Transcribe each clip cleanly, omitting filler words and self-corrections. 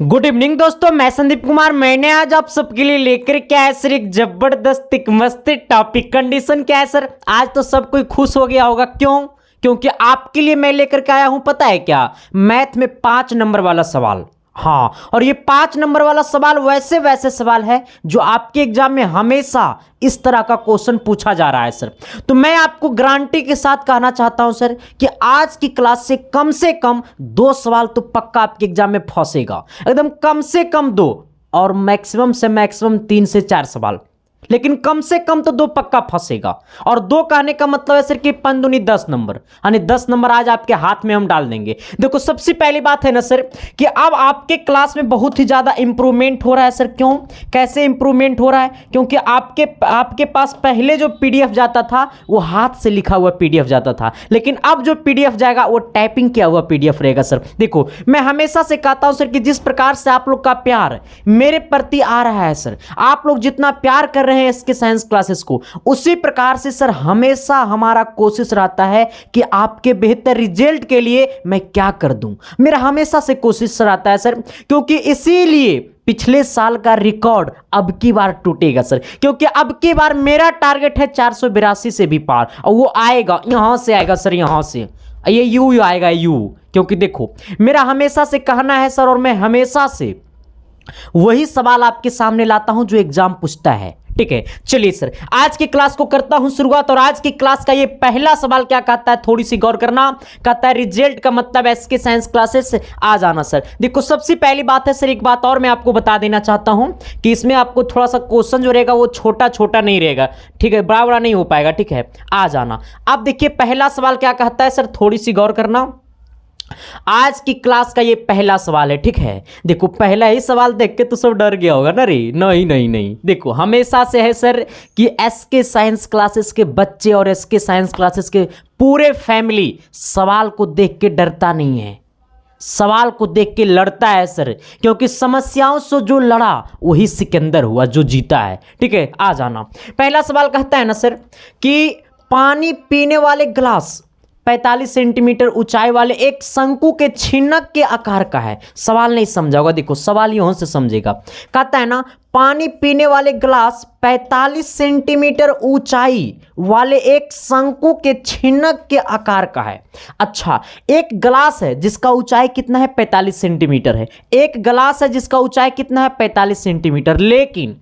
Good evening दोस्तों, मैं संदीप कुमार। मैंने आज आप सबके लिए लेकर के आया सर एक जबरदस्त एक मस्त टॉपिक। कंडीशन क्या है सर, आज तो सब कोई खुश हो गया होगा। क्यों? क्योंकि आपके लिए मैं लेकर के आया हूं, पता है क्या, मैथ में 5 नंबर वाला सवाल। हाँ, और ये 5 नंबर वाला सवाल वैसे वैसे सवाल है जो आपके एग्जाम में हमेशा इस तरह का क्वेश्चन पूछा जा रहा है सर। तो मैं आपको गारंटी के साथ कहना चाहता हूं सर कि आज की क्लास से कम 2 सवाल तो पक्का आपके एग्जाम में फंसेगा, एकदम कम से कम 2, और मैक्सिमम से मैक्सिमम 3 से 4 सवाल, लेकिन कम से कम तो 2 पक्का फंसेगा। और 2 कहने का मतलब है सर कि 5 दूनी 10 नंबर, यानी 10 नंबर आज आपके हाथ में हम डाल देंगे। देखो, सबसे पहली बात है ना सर कि अब आपके क्लास में बहुत ही ज्यादा इंप्रूवमेंट हो रहा है सर। क्यों? कैसे इंप्रूवमेंट हो रहा है? क्योंकि आपके पास पहले जो पीडीएफ जाता था वो हाथ से लिखा हुआ पीडीएफ जाता था, लेकिन अब जो पीडीएफ जाएगा वो टाइपिंग किया हुआ पीडीएफ रहेगा सर। देखो, मैं हमेशा से कहता हूं सर कि जिस प्रकार से आप लोग का प्यार मेरे प्रति आ रहा है सर, आप लोग जितना प्यार कर रहे हैं इसके साइंस क्लासेस को, उसी प्रकार से सर हमेशा हमारा कोशिश रहता है कि आपके बेहतर रिजल्ट के लिए मैं क्या कर दूं। मेरा हमेशा से कोशिश रहता है सर, क्योंकि इसीलिए पिछले साल का रिकॉर्ड अब की बार टूटेगा सर। क्योंकि अब की बार मेरा टारगेट है 482 से भी पार, और वो आएगा, यहां से आएगा सर, यहां से ये यू आएगा, यू। क्योंकि देखो, मेरा हमेशा से कहना है सर, और मैं हमेशा से वही सवाल आपके सामने लाता हूं जो एग्जाम पूछता है। ठीक है, चलिए सर, आज की क्लास को करता हूं शुरुआत। और आज की क्लास का ये पहला सवाल क्या कहता है, थोड़ी सी गौर करना। कहता है रिजल्ट का मतलब एसके साइंस क्लासेस से आ जाना सर। देखो, सबसे पहली बात है सर, एक बात और मैं आपको बता देना चाहता हूं कि इसमें आपको थोड़ा सा क्वेश्चन जो रहेगा वो छोटा छोटा नहीं रहेगा। ठीक है, बड़ा बड़ा नहीं हो पाएगा। ठीक है, आ जाना। अब देखिए, पहला सवाल क्या कहता है सर, थोड़ी सी गौर करना। आज की क्लास का ये पहला सवाल है। ठीक है, देखो, पहला ही सवाल देख के तो सब डर गया होगा ना रे। नहीं नहीं नहीं, देखो, हमेशा से है सर कि एसके साइंस क्लासेस के बच्चे और एसके साइंस क्लासेस के पूरे फैमिली सवाल को देख के डरता नहीं है, सवाल को देख के लड़ता है सर। क्योंकि समस्याओं से जो लड़ा वही सिकंदर हुआ, जो जीता है। ठीक है, आ जाना। पहला सवाल कहता है ना सर कि पानी पीने वाले ग्लास 45 सेंटीमीटर ऊंचाई वाले एक शंकु के छिन्नक के आकार का है। सवाल नहीं समझा होगा, देखो सवाल यहां से समझेगा। कहता है ना, पानी पीने वाले ग्लास 45 सेंटीमीटर ऊंचाई वाले एक शंकु के छिन्नक के आकार का है। अच्छा, एक ग्लास है जिसका ऊंचाई कितना है, 45 सेंटीमीटर है। एक ग्लास है जिसका ऊंचाई कितना है, 45 सेंटीमीटर, लेकिन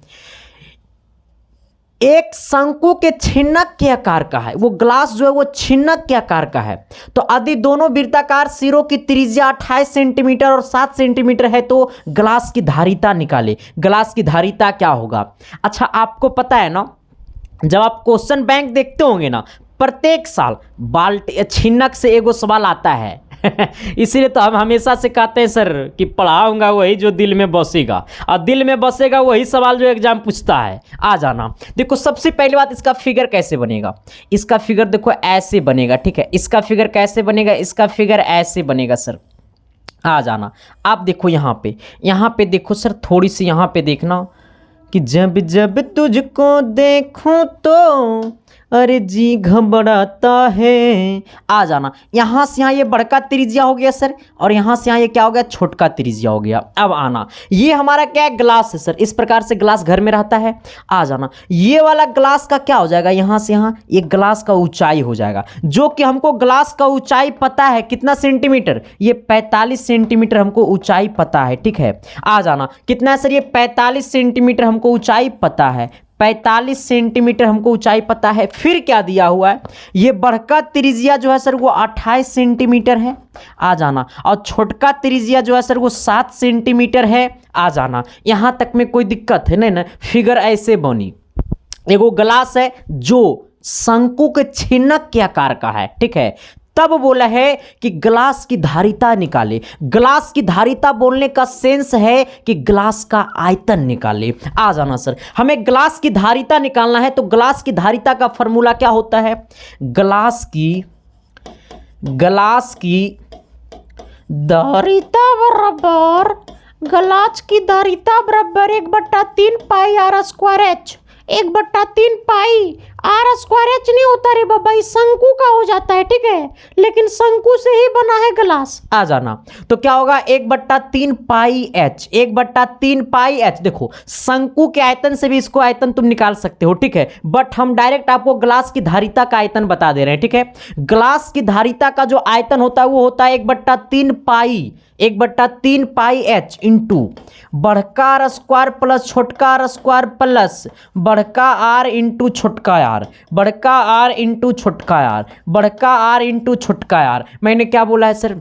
एक शंकु के छिन्नक के आकार का है। वो ग्लास जो है वो छिन्नक के आकार का है। तो यदि दोनों वृत्ताकार सिरों की त्रिज्या 28 सेंटीमीटर और 7 सेंटीमीटर है तो ग्लास की धारिता निकाले। ग्लास की धारिता क्या होगा? अच्छा, आपको पता है ना, जब आप क्वेश्चन बैंक देखते होंगे ना, प्रत्येक साल बाल्टी छिन्नक से एगो सवाल आता है। इसीलिए तो हम हमेशा से कहते हैं सर कि पढ़ाऊंगा वही जो दिल में बसेगा, और दिल में बसेगा वही सवाल जो एग्जाम पूछता है। आ जाना। देखो, सबसे पहली बात, इसका फिगर कैसे बनेगा। इसका फिगर देखो ऐसे बनेगा। ठीक है, इसका फिगर कैसे बनेगा, इसका फिगर ऐसे बनेगा सर। आ जाना। आप देखो यहाँ पे देखो सर, थोड़ी सी यहाँ पे देखना कि जब जब तुझको देखूं तो अरे जी घबराता है। आ जाना। यहाँ से यहाँ ये बड़का त्रिज्या हो गया सर, और यहाँ से यहाँ ये क्या हो गया, छोटका त्रिज्या हो गया। अब आना, ये हमारा क्या है, ग्लास है सर। इस प्रकार से ग्लास घर में रहता है। आ जाना। ये वाला ग्लास का क्या हो जाएगा, यहाँ से यहाँ ये ग्लास का ऊंचाई हो जाएगा, जो कि हमको ग्लास का ऊंचाई पता है कितना सेंटीमीटर, ये 45 सेंटीमीटर हमको ऊंचाई पता है। ठीक है, आ जाना। कितना है सर, ये 45 सेंटीमीटर हमको ऊंचाई पता है। 45 सेंटीमीटर हमको ऊंचाई पता है। फिर क्या दिया हुआ है, ये बड़का त्रिज्या जो है सर वो 28 सेंटीमीटर है। आ जाना। और छोटका त्रिज्या जो है सर वो 7 सेंटीमीटर है। आ जाना। यहां तक में कोई दिक्कत है नहीं ना। फिगर ऐसे बनी, एगो ग्लास है जो शंकु के छिन्नक के आकार का है। ठीक है, तब बोला है कि ग्लास की धारिता निकाले। ग्लास की धारिता बोलने का सेंस है कि ग्लास का आयतन निकाले। आ जाना सर, हमें ग्लास की धारिता निकालना है। तो ग्लास की धारिता का फॉर्मूला क्या होता है, ग्लास की धारिता बराबर, ग्लास की धारिता बराबर 1/3 pi r² h, 1/3 pi r square h नहीं होता रे बाबा, इस शंकु का हो जाता है, ठीक है, लेकिन शंकु से ही बना है ग्लास। आ जाना, तो क्या होगा 1/3 पाई एच, 1/3 पाई एच। देखो शंकु के आयतन से भी इसको आयतन तुम निकाल सकते हो, ठीक है, बट हम डायरेक्ट आपको ग्लास की धारिता का आयतन बता दे रहे हैं, ठीक है। ग्लास की धारिता का जो आयतन होता है वो होता है 1/3 पाई एच इंटू बड़का आर स्क्वायर प्लस छोटका आर स्क्वायर प्लस बड़का आर इंटू छोटका आर, बड़का आर इंटू छोटका आर, बड़का आर इंटू छोटका आर। मैंने क्या बोला है सर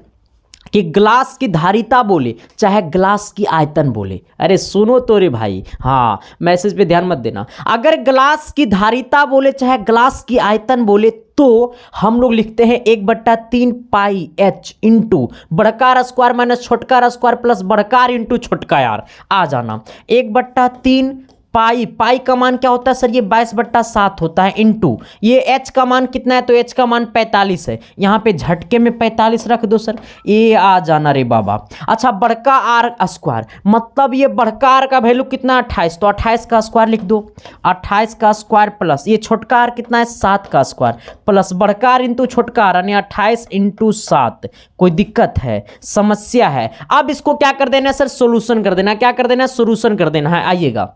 कि ग्लास की धारिता बोले चाहे ग्लास की आयतन बोले, अरे सुनो तो रे भाई, हाँ मैसेज पे ध्यान मत देना। अगर ग्लास की धारिता बोले चाहे ग्लास की आयतन बोले तो हम लोग लिखते हैं 1/3 पाई एच इंटू बड़का आर स्क्वायर माइनस छोटका आर स्क्वायर प्लस बड़का आर इंटू छोटका आर। आ जाना 1/3 पाई, पाई का मान क्या होता है सर, ये 22/7 होता है, इंटू ये एच का मान कितना है, तो एच का मान 45 है, यहाँ पे झटके में 45 रख दो सर, ये आ जाना रे बाबा। अच्छा बड़का आर स्क्वायर, मतलब ये बड़का आर का वैल्यू कितना 28, तो 28 का स्क्वायर लिख दो, 28 का स्क्वायर प्लस ये छोटका आर कितना है 7 का स्क्वायर प्लस बड़का आर इंटू छोटका आर, यानी 28 इंटू 7। कोई दिक्कत है, समस्या है? अब इसको क्या कर देना है सर, सोल्यूशन कर देना। क्या कर देना है, सोल्यूशन कर देना है। आइएगा,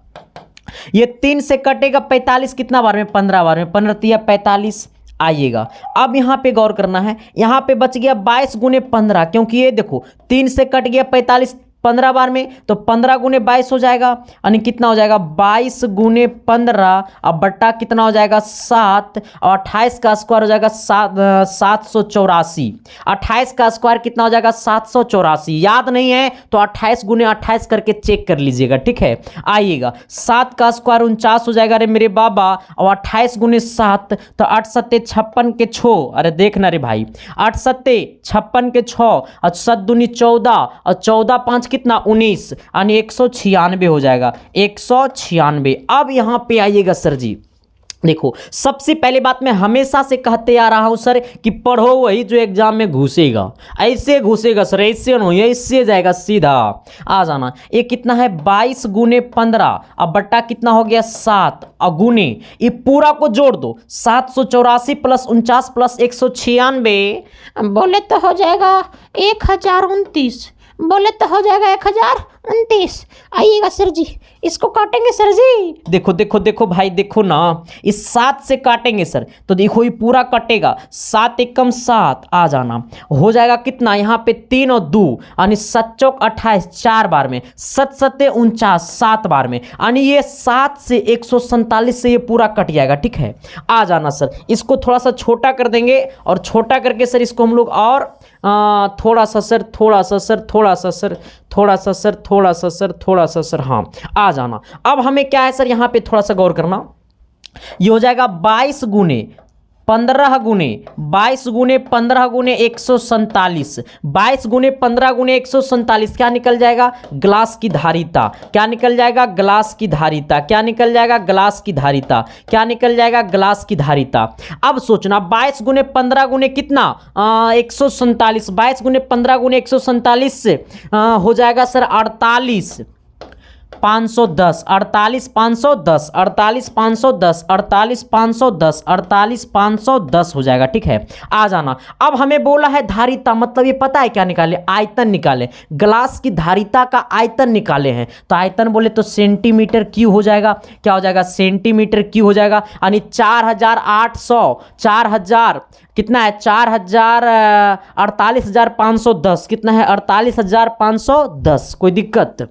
ये 3 से कटेगा 45 कितना बार में, 15 बार में, 15 तिया 45। आइएगा अब यहां पे गौर करना है, यहां पे बच गया 22 गुने 15, क्योंकि ये देखो 3 से कट गया 45 15 बार में, तो 15 गुने 22 हो जाएगा, यानी कितना हो जाएगा 22 गुने 15 अब बट्टा कितना हो जाएगा 7, और 28 का स्क्वायर हो जाएगा 784। 28 का स्क्वायर कितना हो जाएगा 784। याद नहीं है तो 28 गुने 28 करके चेक कर लीजिएगा, ठीक है। आइएगा 7 का स्क्वायर 49 हो जाएगा रे मेरे बाबा, और 28 गुने 7 तो 8 सत्ते 56 के 6, अरे देखना रे भाई 8 सत्ते 56 के 6 और 7 दूनी 14 और 14 5 कितना 19, यानी 196 हो जाएगा, 196। अब यहां पे आइएगा सर जी, देखो सबसे पहले बात मैं हमेशा से कहते आ रहा हूं सर कि पढ़ो वही जो एग्जाम में घुसेगा, ऐसे घुसेगा सर, ऐसे नहीं है, इससे जाएगा सीधा। आ जाना, ये कितना है 22 गुने 15 अब बट्टा कितना हो गया 7 और गुने ये पूरा को जोड़ दो 784 प्लस 49 प्लस 196 बोले तो हो जाएगा 1029, बोले तो हो जाएगा 1029। आइएगा सर जी, इसको काटेंगे सर जी, देखो देखो देखो भाई, देखो ना इस 7 से काटेंगे सर, तो देखो ये पूरा कटेगा 7 एकम 7। आ जाना, हो जाएगा कितना यहाँ पे 3 और 2 यानी 7 चौक 28 4 बार में, 7 सत्ते 49 7 बार में, यानी ये 7 से 147 से ये पूरा कट जाएगा, ठीक है। आ जाना सर, इसको थोड़ा सा छोटा कर देंगे, और छोटा करके सर इसको हम लोग और थोड़ा सा सर, थोड़ा सा सर, थोड़ा सा सर, थोड़ा सा सर, थोड़ा सा सर, थोड़ा सा सर, हाँ। आ जाना, अब हमें क्या है सर यहाँ पे थोड़ा सा गौर करना, ये हो जाएगा 22 गुने 15 गुने 22 गुने 15 गुने 147, 22 गुने 15 गुने 147 क्या निकल जाएगा, ग्लास की धारिता। क्या निकल जाएगा, ग्लास की धारिता। क्या निकल जाएगा, ग्लास की धारिता। क्या निकल जाएगा, ग्लास की धारिता। अब सोचना 22 गुने 15 गुने कितना 147, 22 गुने 15 गुने 147 से हो जाएगा सर 48 510, 48 510, 48 510, 48 510, 48 510 हो जाएगा, ठीक है। आ जाना, अब हमें बोला है धारिता, मतलब ये पता है क्या निकाले, आयतन निकाले, ग्लास की धारिता का आयतन निकाले हैं, तो आयतन बोले तो सेंटीमीटर क्यूब हो जाएगा। क्या हो जाएगा, सेंटीमीटर क्यूब हो जाएगा, यानी 4800 4000 कितना है 4000 48,510 कितना है 48,510। कोई दिक्कत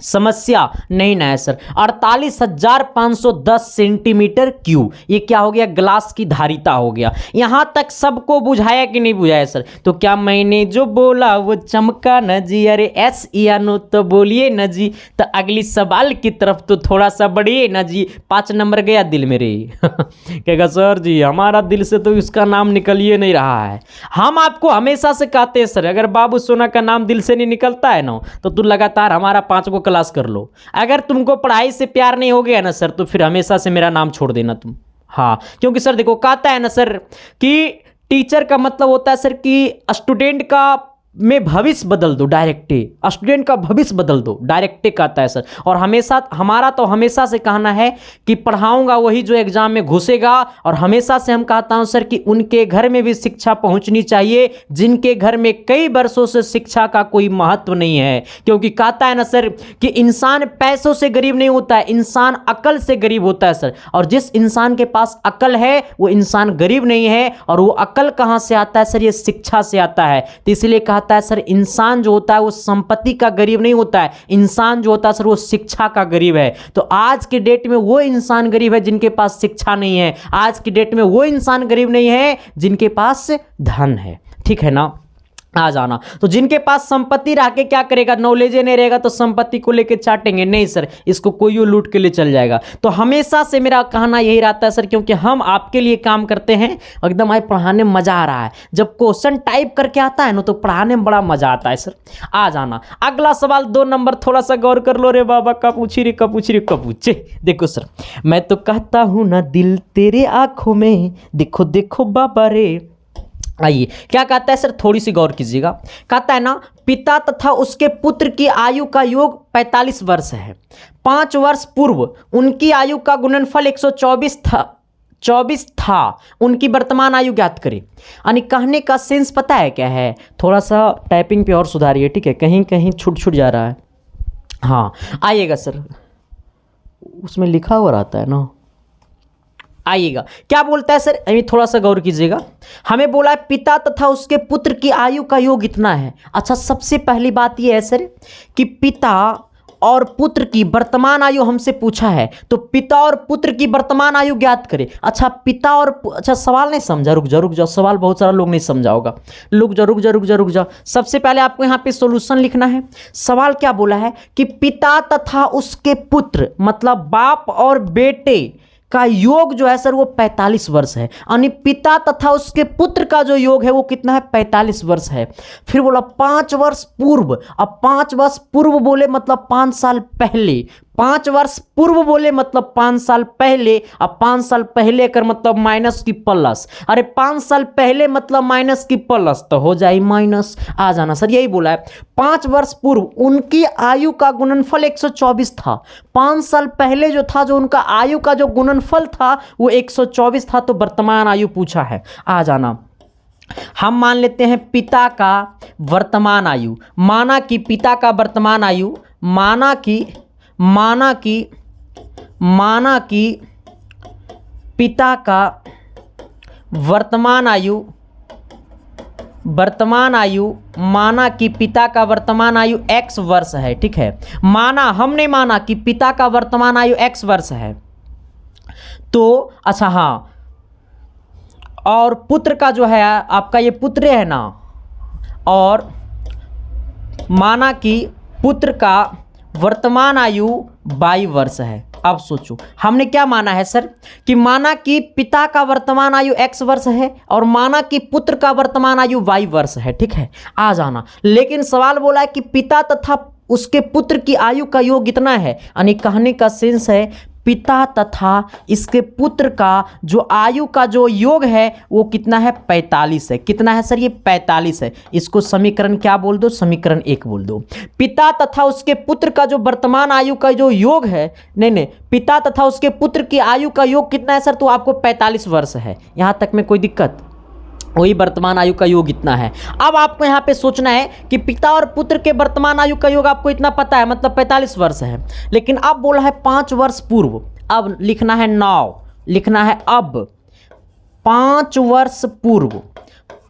समस्या नहीं ना है सर, 48,510 सेंटीमीटर क्यूब, ये क्या हो गया, ग्लास की धारिता हो गया। यहां तक सबको बुझाया कि नहीं बुझाया सर, तो क्या मैंने जो बोला वो चमका न जी, अरे एस या नो तो बोलिए न जी, तो अगली सवाल की तरफ तो थोड़ा सा बढ़िए न जी। 5 नंबर गया दिल मेरे कहेगा सर जी हमारा दिल से तो इसका नाम निकल ही नहीं रहा है। हम आपको हमेशा से कहते हैं सर, अगर बाबू सोना का नाम दिल से नहीं निकलता है ना, तो तू लगातार हमारा 5 को क्लास कर लो। अगर तुमको पढ़ाई से प्यार नहीं हो गया ना सर, तो फिर हमेशा से मेरा नाम छोड़ देना तुम। हाँ, क्योंकि सर देखो कहता है ना सर कि टीचर का मतलब होता है सर कि स्टूडेंट का में भविष्य बदल दो, डायरेक्टे स्टूडेंट का भविष्य बदल दो, डायरेक्टे कहता है सर। और हमेशा हमारा तो हमेशा से कहना है कि पढ़ाऊंगा वही जो एग्जाम में घुसेगा। और हमेशा से हम कहता हूं सर कि उनके घर में भी शिक्षा पहुंचनी चाहिए जिनके घर में कई वर्षों से शिक्षा का कोई महत्व नहीं है। क्योंकि कहता है ना सर कि इंसान पैसों से गरीब नहीं होता है, इंसान अकल से गरीब होता है सर। और जिस इंसान के पास अकल है वो इंसान गरीब नहीं है। और वो अकल कहां से आता है सर? ये शिक्षा से आता है। तो इसलिए कहता है सर इंसान जो होता है वो संपत्ति का गरीब नहीं होता है, इंसान जो होता है सर वो शिक्षा का गरीब है। तो आज के डेट में वो इंसान गरीब है जिनके पास शिक्षा नहीं है, आज की डेट में वो इंसान गरीब नहीं है जिनके पास धन है। ठीक है ना? आ जाना। तो जिनके पास संपत्ति रह के क्या करेगा? नॉलेज नहीं रहेगा तो संपत्ति को लेके चाटेंगे नहीं सर, इसको कोई लूट के लिए चल जाएगा। तो हमेशा से मेरा कहना यही रहता है सर, क्योंकि हम आपके लिए काम करते हैं, एकदम आज पढ़ाने में मजा आ रहा है। जब क्वेश्चन टाइप करके आता है ना तो पढ़ाने में बड़ा मजा आता है सर। आ जाना। अगला सवाल 2 नंबर, थोड़ा सा गौर कर लो रे बाबा। का पूछी रे, का पूछी रे, का पूछे। देखो सर, मैं तो कहता हूं ना दिल तेरे आंखों में, देखो देखो बाबा रे। आइए क्या कहता है सर, थोड़ी सी गौर कीजिएगा। कहता है ना पिता तथा उसके पुत्र की आयु का योग 45 वर्ष है। 5 वर्ष पूर्व उनकी आयु का गुणनफल 124 था। उनकी वर्तमान आयु ज्ञात करें। यानी कहने का सेंस पता है क्या है? थोड़ा सा टाइपिंग पे और सुधारिए, ठीक है? कहीं कहीं छूट जा रहा है। हाँ आइएगा सर, उसमें लिखा हुआ रहता है ना। आइएगा क्या बोलता है सर, अभी थोड़ा सा गौर कीजिएगा। हमें बोला है पिता तथा उसके पुत्र की आयु का योग इतना है। अच्छा, सबसे पहली बात यह है सर कि पिता और पुत्र की वर्तमान आयु हमसे पूछा है, तो पिता और पुत्र की वर्तमान आयु ज्ञात करें। अच्छा पिता और अच्छा सवाल नहीं समझा, रुक जाओ, सवाल बहुत सारा लोग नहीं समझा होगा। रुक जाओ। सबसे पहले आपको यहाँ पे सॉल्यूशन लिखना है। सवाल क्या बोला है कि पिता तथा उसके पुत्र मतलब बाप और बेटे का योग जो है सर वो 45 वर्ष है। यानी पिता तथा उसके पुत्र का जो योग है वो कितना है? 45 वर्ष है। फिर बोला 5 वर्ष पूर्व। अब 5 वर्ष पूर्व बोले मतलब 5 साल पहले। 5 वर्ष पूर्व बोले मतलब 5 साल पहले। अब 5 साल पहले कर मतलब माइनस की प्लस। अरे 5 साल पहले मतलब माइनस की प्लस तो हो जाए माइनस। आ जाना सर, यही बोला है। 5 वर्ष पूर्व उनकी आयु का गुणनफल 124 था। 5 साल पहले जो था, जो उनका आयु का जो गुणनफल था वो 124 था। तो वर्तमान आयु पूछा है। आ जाना। हम मान लेते हैं पिता का वर्तमान आयु। माना कि पिता का वर्तमान आयु, माना कि पिता का वर्तमान आयु माना कि पिता का वर्तमान आयु x वर्ष है। ठीक है, हम नहीं माना कि पिता का वर्तमान आयु x वर्ष है। तो अच्छा हाँ, और पुत्र का जो है आपका ये पुत्र है ना, और माना कि पुत्र का वर्तमान आयु 22 वर्ष है। अब सोचो हमने क्या माना है सर कि माना कि पिता का वर्तमान आयु x वर्ष है और माना कि पुत्र का वर्तमान आयु y वर्ष है। ठीक है, आ जाना। लेकिन सवाल बोला है कि पिता तथा उसके पुत्र की आयु का योग कितना है। यानी कहने का सेंस है पिता तथा इसके पुत्र का जो आयु का जो योग है वो कितना है? 45 है। कितना है सर? ये 45 है। इसको समीकरण क्या बोल दो? समीकरण 1 बोल दो। पिता तथा उसके पुत्र का जो वर्तमान आयु का जो योग है, नहीं, पिता तथा उसके पुत्र की आयु का योग कितना है सर? तो आपको 45 वर्ष है। यहाँ तक में कोई दिक्कत? वही वर्तमान आयु का योग इतना है। अब आपको यहाँ पे सोचना है कि पिता और पुत्र के वर्तमान आयु का योग आपको इतना पता है, मतलब 45 वर्ष है। लेकिन अब बोला है 5 वर्ष पूर्व। अब लिखना है अब 5 वर्ष पूर्व।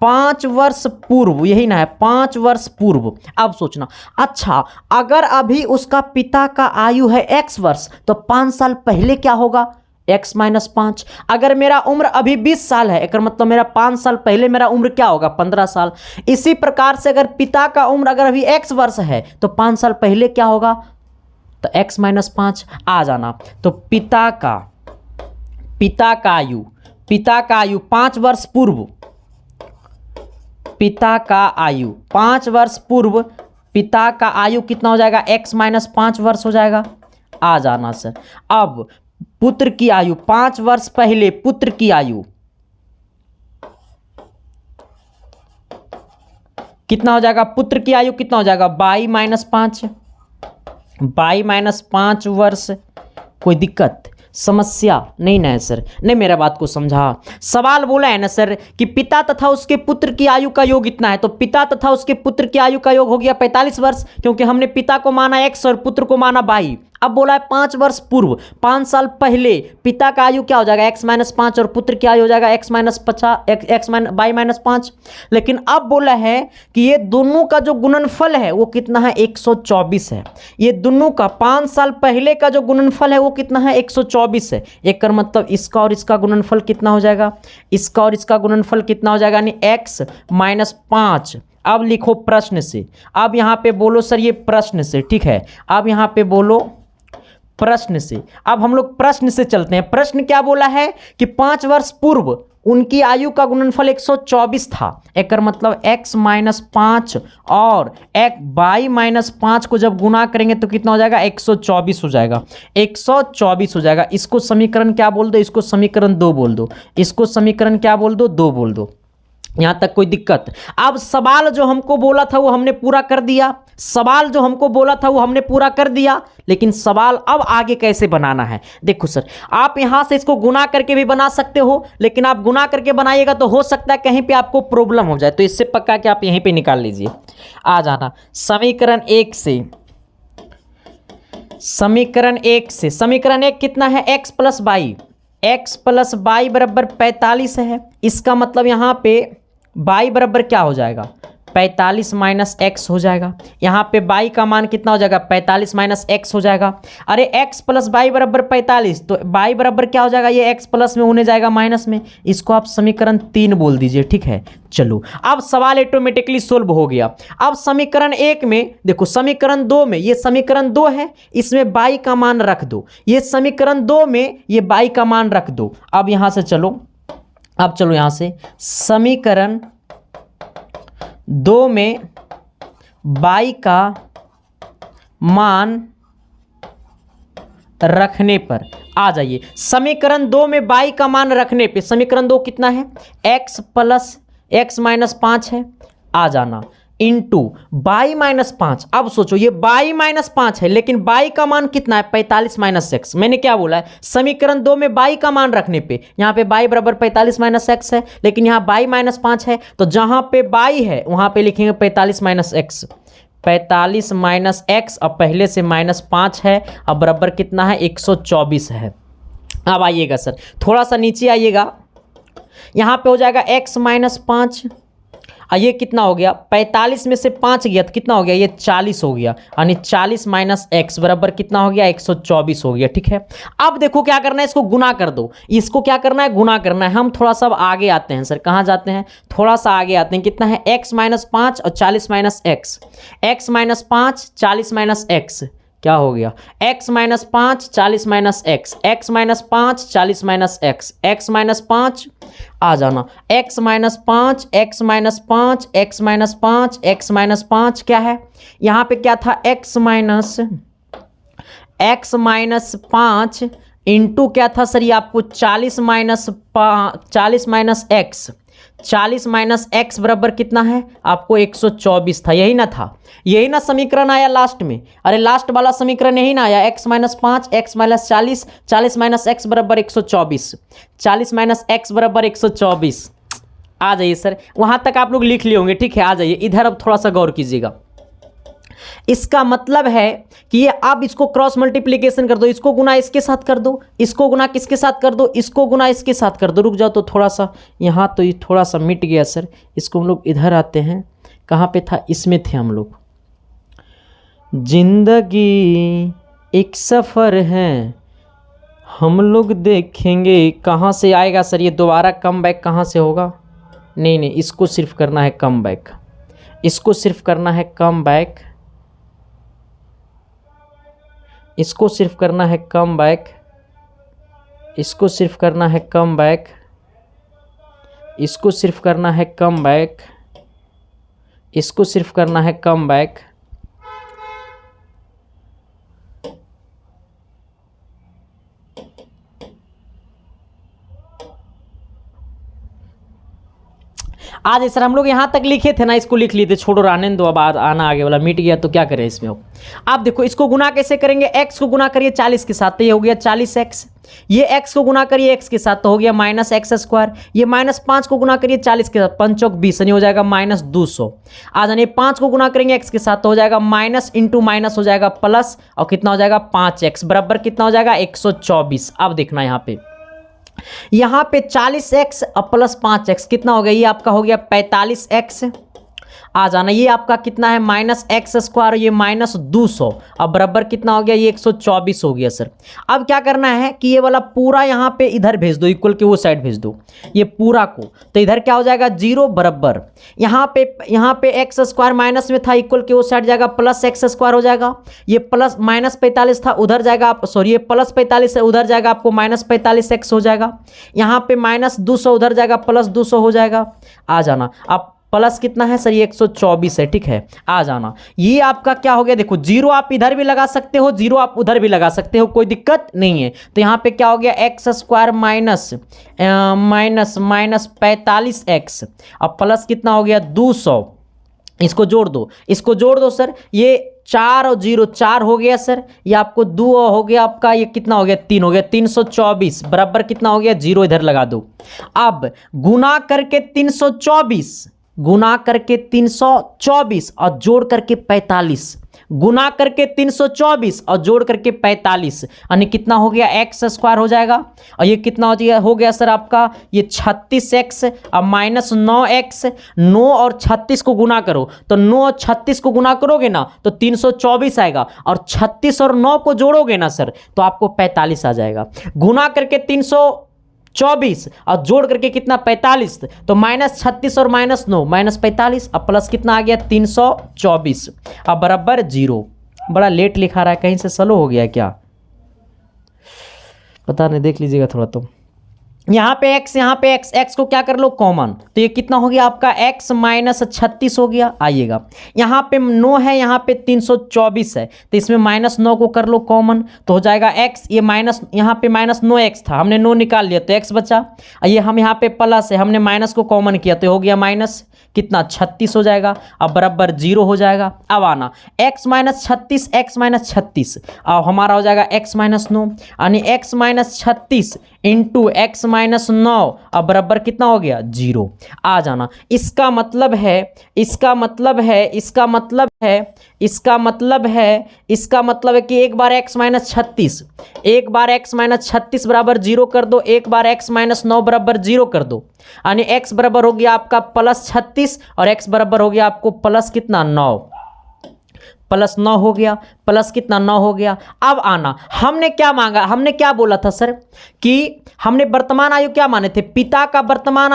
5 वर्ष पूर्व, यही ना है, 5 वर्ष पूर्व। अब सोचना, अच्छा अगर अभी उसका पिता का आयु है x वर्ष तो 5 साल पहले क्या होगा? x minus 5। अगर मेरा उम्र अभी 20 साल है, एक मतलब मेरा 5 साल पहले मेरा उम्र क्या होगा? 15 साल। इसी प्रकार से अगर पिता का उम्र अगर अभी x वर्ष है तो 5 साल पहले क्या होगा? तो x माइनस 5। आ जाना। तो पिता का आयु 5 वर्ष पूर्व, पिता का आयु 5 वर्ष पूर्व, पिता का आयु कितना हो जाएगा? x माइनस 5 वर्ष हो जाएगा। आ जाना सर। अब पुत्र की आयु 5 वर्ष पहले, कितना हो जाएगा, पुत्र की आयु कितना हो जाएगा, 22-5, 22-5 वर्ष। कोई दिक्कत समस्या नहीं ना है सर? नहीं, मेरा बात को समझा। सवाल बोला है ना सर कि पिता तथा उसके पुत्र की आयु का योग इतना है, तो पिता तथा उसके पुत्र की आयु का योग हो गया 45 वर्ष, क्योंकि हमने पिता को माना x और पुत्र को माना y। अब बोला है 5 वर्ष पूर्व, 5 साल पहले पिता का आयु क्या हो जाएगा, x-5, और पुत्र की आयु हो जाएगा y-5। लेकिन अब बोला है कि ये दोनों का जो गुणनफल है वो कितना है, 124 है। ये दोनों का 5 साल पहले का जो गुणनफल है वो कितना है, 124 है। एक कर मतलब इसका और इसका गुणनफल कितना हो जाएगा, इसका और इसका गुणनफल कितना हो जाएगा, यानी x-5। अब लिखो प्रश्न से, अब यहां पे बोलो सर ये प्रश्न से, ठीक है। अब यहां पे बोलो प्रश्न से। अब हम लोग प्रश्न से चलते हैं। प्रश्न क्या बोला है कि 5 वर्ष पूर्व उनकी आयु का गुणनफल 124 था। एक मतलब x-5 और y-5 को जब गुना करेंगे तो कितना हो जाएगा, 124 हो जाएगा, 124 हो जाएगा। इसको समीकरण क्या बोल दो, इसको समीकरण 2 बोल दो, इसको समीकरण क्या बोल दो, 2 बोल दो। यहां तक कोई दिक्कत? अब सवाल जो हमको बोला था वो हमने पूरा कर दिया, सवाल जो हमको बोला था वो हमने पूरा कर दिया, लेकिन सवाल अब आगे कैसे बनाना है। देखो सर, आप यहां से इसको गुना करके भी बना सकते हो, लेकिन आप गुना करके बनाइएगा तो हो सकता है कहीं पे आपको प्रॉब्लम हो जाए, तो इससे पक्का कि आप यहीं पे निकाल लीजिए। आ जाना समीकरण 1 से, समीकरण 1 से, समीकरण 1 कितना है, x प्लस y बराबर 45 है। इसका मतलब यहां पे y बराबर क्या हो जाएगा, 45 माइनस x हो जाएगा। यहाँ पे y का मान कितना हो जाएगा, 45 माइनस x हो जाएगा। अरे x प्लस y बराबर 45, तो y बराबर क्या हो जाएगा, ये x प्लस में होने जाएगा माइनस में। इसको आप समीकरण 3 बोल दीजिए, ठीक है। चलो अब सवाल ऑटोमेटिकली सोल्व हो गया। अब समीकरण 1 में देखो, समीकरण 2 में, ये समीकरण 2 है, इसमें y का मान रख दो, ये समीकरण 2 में ये y का मान रख दो। अब यहां से चलो, अब चलो यहां से समीकरण 2 में y का मान रखने पर आ जाइए। समीकरण 2 में y का मान रखने पे, समीकरण 2 कितना है, x प्लस x-5 है, आ जाना इंटू y-5। अब सोचो ये y-5 है, लेकिन y का मान कितना है, 45 माइनस एक्स। मैंने क्या बोला है, समीकरण 2 में y का मान रखने पे, यहाँ पे y बराबर 45 माइनस एक्स है, लेकिन यहाँ y-5 है, तो जहां पे y है वहां पे लिखेंगे 45 माइनस एक्स, 45 माइनस एक्स। अब पहले से -5 है, अब बराबर कितना है, 124 है। अब आइएगा सर, थोड़ा सा नीचे आइएगा, यहां पे हो जाएगा x-5, ये कितना हो गया, 45 में से 5 गया तो कितना हो गया, ये 40 हो गया, यानी 40 माइनस एक्स बराबर कितना हो गया, 124 हो गया, ठीक है। अब देखो क्या करना है, इसको गुना कर दो, इसको क्या करना है, गुना करना है। हम थोड़ा सा आगे आते हैं सर, कहाँ जाते हैं, थोड़ा सा आगे आते हैं। कितना है, x-5 और 40 minus x, x-5 40 minus x, क्या हो गया, x-5 40 minus x, x-5 40 minus x, x-5 आ जाना, x-5 x-5 x-5 x-5 क्या है, यहाँ पे क्या था, x-5 इंटू क्या था सर, ये आपको 40 माइनस एक्स, 40 माइनस एक्स बराबर कितना है, आपको 124 था, यही ना था, यही ना समीकरण आया लास्ट में। अरे लास्ट वाला समीकरण यही ना आया, x-5 x-40, 40 माइनस एक्स बराबर 124, 40 माइनस एक्स बराबर 124। आ जाइए सर, वहां तक आप लोग लिख लिए होंगे, ठीक है। आ जाइए इधर, अब थोड़ा सा गौर कीजिएगा। इसका मतलब है कि ये अब इसको क्रॉस मल्टीप्लिकेशन कर दो, इसको गुना इसके साथ कर दो, इसको गुना किसके साथ कर दो, इसको गुना इसके साथ कर दो। रुक जाओ तो थोड़ा सा, यहाँ तो ये थोड़ा सा मिट गया सर, इसको हम लोग इधर आते हैं, कहाँ पे था, इसमें थे हम लोग। जिंदगी एक सफ़र है, हम लोग देखेंगे कहाँ से आएगा सर ये दोबारा कम बैक, कहाँ से होगा, नहीं नहीं, इसको सिर्फ करना है कम बैक, इसको सिर्फ करना है कम बैक, इसको सिर्फ करना है कम बैक, इसको सिर्फ करना है कम बैक, इसको सिर्फ करना है कम बैक, इसको सिर्फ करना है कम बैक। आज सर हम लोग यहाँ तक लिखे थे ना, इसको लिख लिए थे, छोड़ो रहने दो, अब आना आगे वाला मिट गया तो क्या करें इसमें। आप देखो इसको गुना कैसे करेंगे, x को गुना करिए 40 के साथ तो ये हो गया 40x, ये x को गुना करिए x के साथ तो हो गया -x², ये -5 को गुना करिए 40 के साथ, 5 चौक 20 यानी हो जाएगा -200। आ जाने 5 को गुना करेंगे x के साथ तो हो जाएगा माइनस इंटू माइनस हो जाएगा प्लस, और कितना हो जाएगा 5x बराबर कितना हो जाएगा 124। अब देखना यहाँ पे 40x और प्लस 5x कितना हो गया, ये आपका हो गया 45x। आ जाना ये आपका कितना है -x² ये -200, अब बराबर कितना हो गया, ये 124 हो गया सर। अब क्या करना है कि ये वाला पूरा यहाँ पे इधर भेज दो, इक्वल के वो साइड भेज दो ये पूरा को, तो इधर क्या हो जाएगा 0 बराबर यहाँ पे x² माइनस में था, इक्वल के वो साइड जाएगा प्लस x² हो जाएगा, ये प्लस -45 था उधर जाएगा, आप सॉरी ये +45 है उधर जाएगा, आपको -45x हो जाएगा, यहाँ पे -200 उधर जाएगा प्लस 200 हो जाएगा। आ जाना आप प्लस कितना है सर, ये 124 है, ठीक है। आ जाना ये आपका क्या हो गया, देखो 0 आप इधर भी लगा सकते हो, 0 आप उधर भी लगा सकते हो, कोई दिक्कत नहीं है। तो यहाँ पे क्या हो गया x² माइनस 45x और प्लस कितना हो गया 200, इसको जोड़ दो सर, ये 4 और 0 4 हो गया सर, ये आपको 2 हो गया, आपका ये कितना हो गया 3 हो गया, 324 बराबर कितना हो गया 0 इधर लगा दो। अब गुना करके 324 और जोड़ करके 45, गुना करके 324 और जोड़ करके 45 यानी कितना हो गया x² हो जाएगा, और ये कितना हो गया सर आपका ये 36x और -9x। 9 और 36 को गुना करो तो 9 और 36 को गुना करोगे ना तो 324 आएगा, और 36 और 9 को जोड़ोगे ना सर तो आपको 45 आ जाएगा। गुना करके 324 और जोड़ करके कितना 45, तो -36 और -9 -45, अब प्लस कितना आ गया 324, अब बराबर 0। बड़ा लेट लिखा रहा है, कहीं से स्लो हो गया है क्या पता नहीं, देख लीजिएगा थोड़ा। तो यहाँ पे x को क्या कर लो कॉमन, तो ये कितना हो गया आपका x -36 हो गया। आइएगा यहाँ पे 9 है, यहाँ पे 324 है, तो इसमें -9 को कर लो कॉमन तो हो जाएगा x, ये माइनस यहाँ पे -9x था, हमने 9 निकाल लिया तो x बचा, ये हम यहाँ पे प्लस है, हमने माइनस को कॉमन किया तो हो गया माइनस कितना 36 हो जाएगा, अब बराबर 0 हो जाएगा। अब आना x -36 अब हमारा हो जाएगा x -9 यानी x -36 इंटू x -9 अब बराबर कितना हो गया 0। आ जाना इसका मतलब है कि एक बार x -36 बराबर 0 कर दो, एक बार x -9 बराबर 0 कर दो, यानी x बराबर हो गया आपका +36 और x बराबर हो गया आपको प्लस कितना 9, +9 हो गया, प्लस कितना 9 हो गया। अब आना हमने क्या मांगा, हमने क्या बोला था सर कि हमने वर्तमान आयु क्या माने थे, पिता का वर्तमान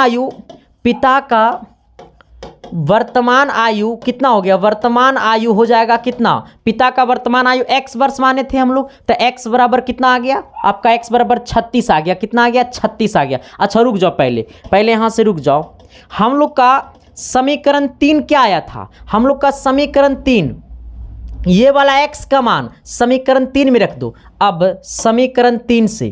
आयु कितना हो गया, वर्तमान आयु हो जाएगा कितना, पिता का वर्तमान आयु x वर्ष माने थे हम लोग, तो x बराबर कितना आ गया आपका, x बराबर 36 आ गया, कितना आ गया 36 आ गया। अच्छा रुक जाओ, पहले यहाँ से रुक जाओ, हम लोग का समीकरण 3 क्या आया था, हम लोग का समीकरण 3 ये वाला x का मान समीकरण 3 में रख दो। अब समीकरण 3 से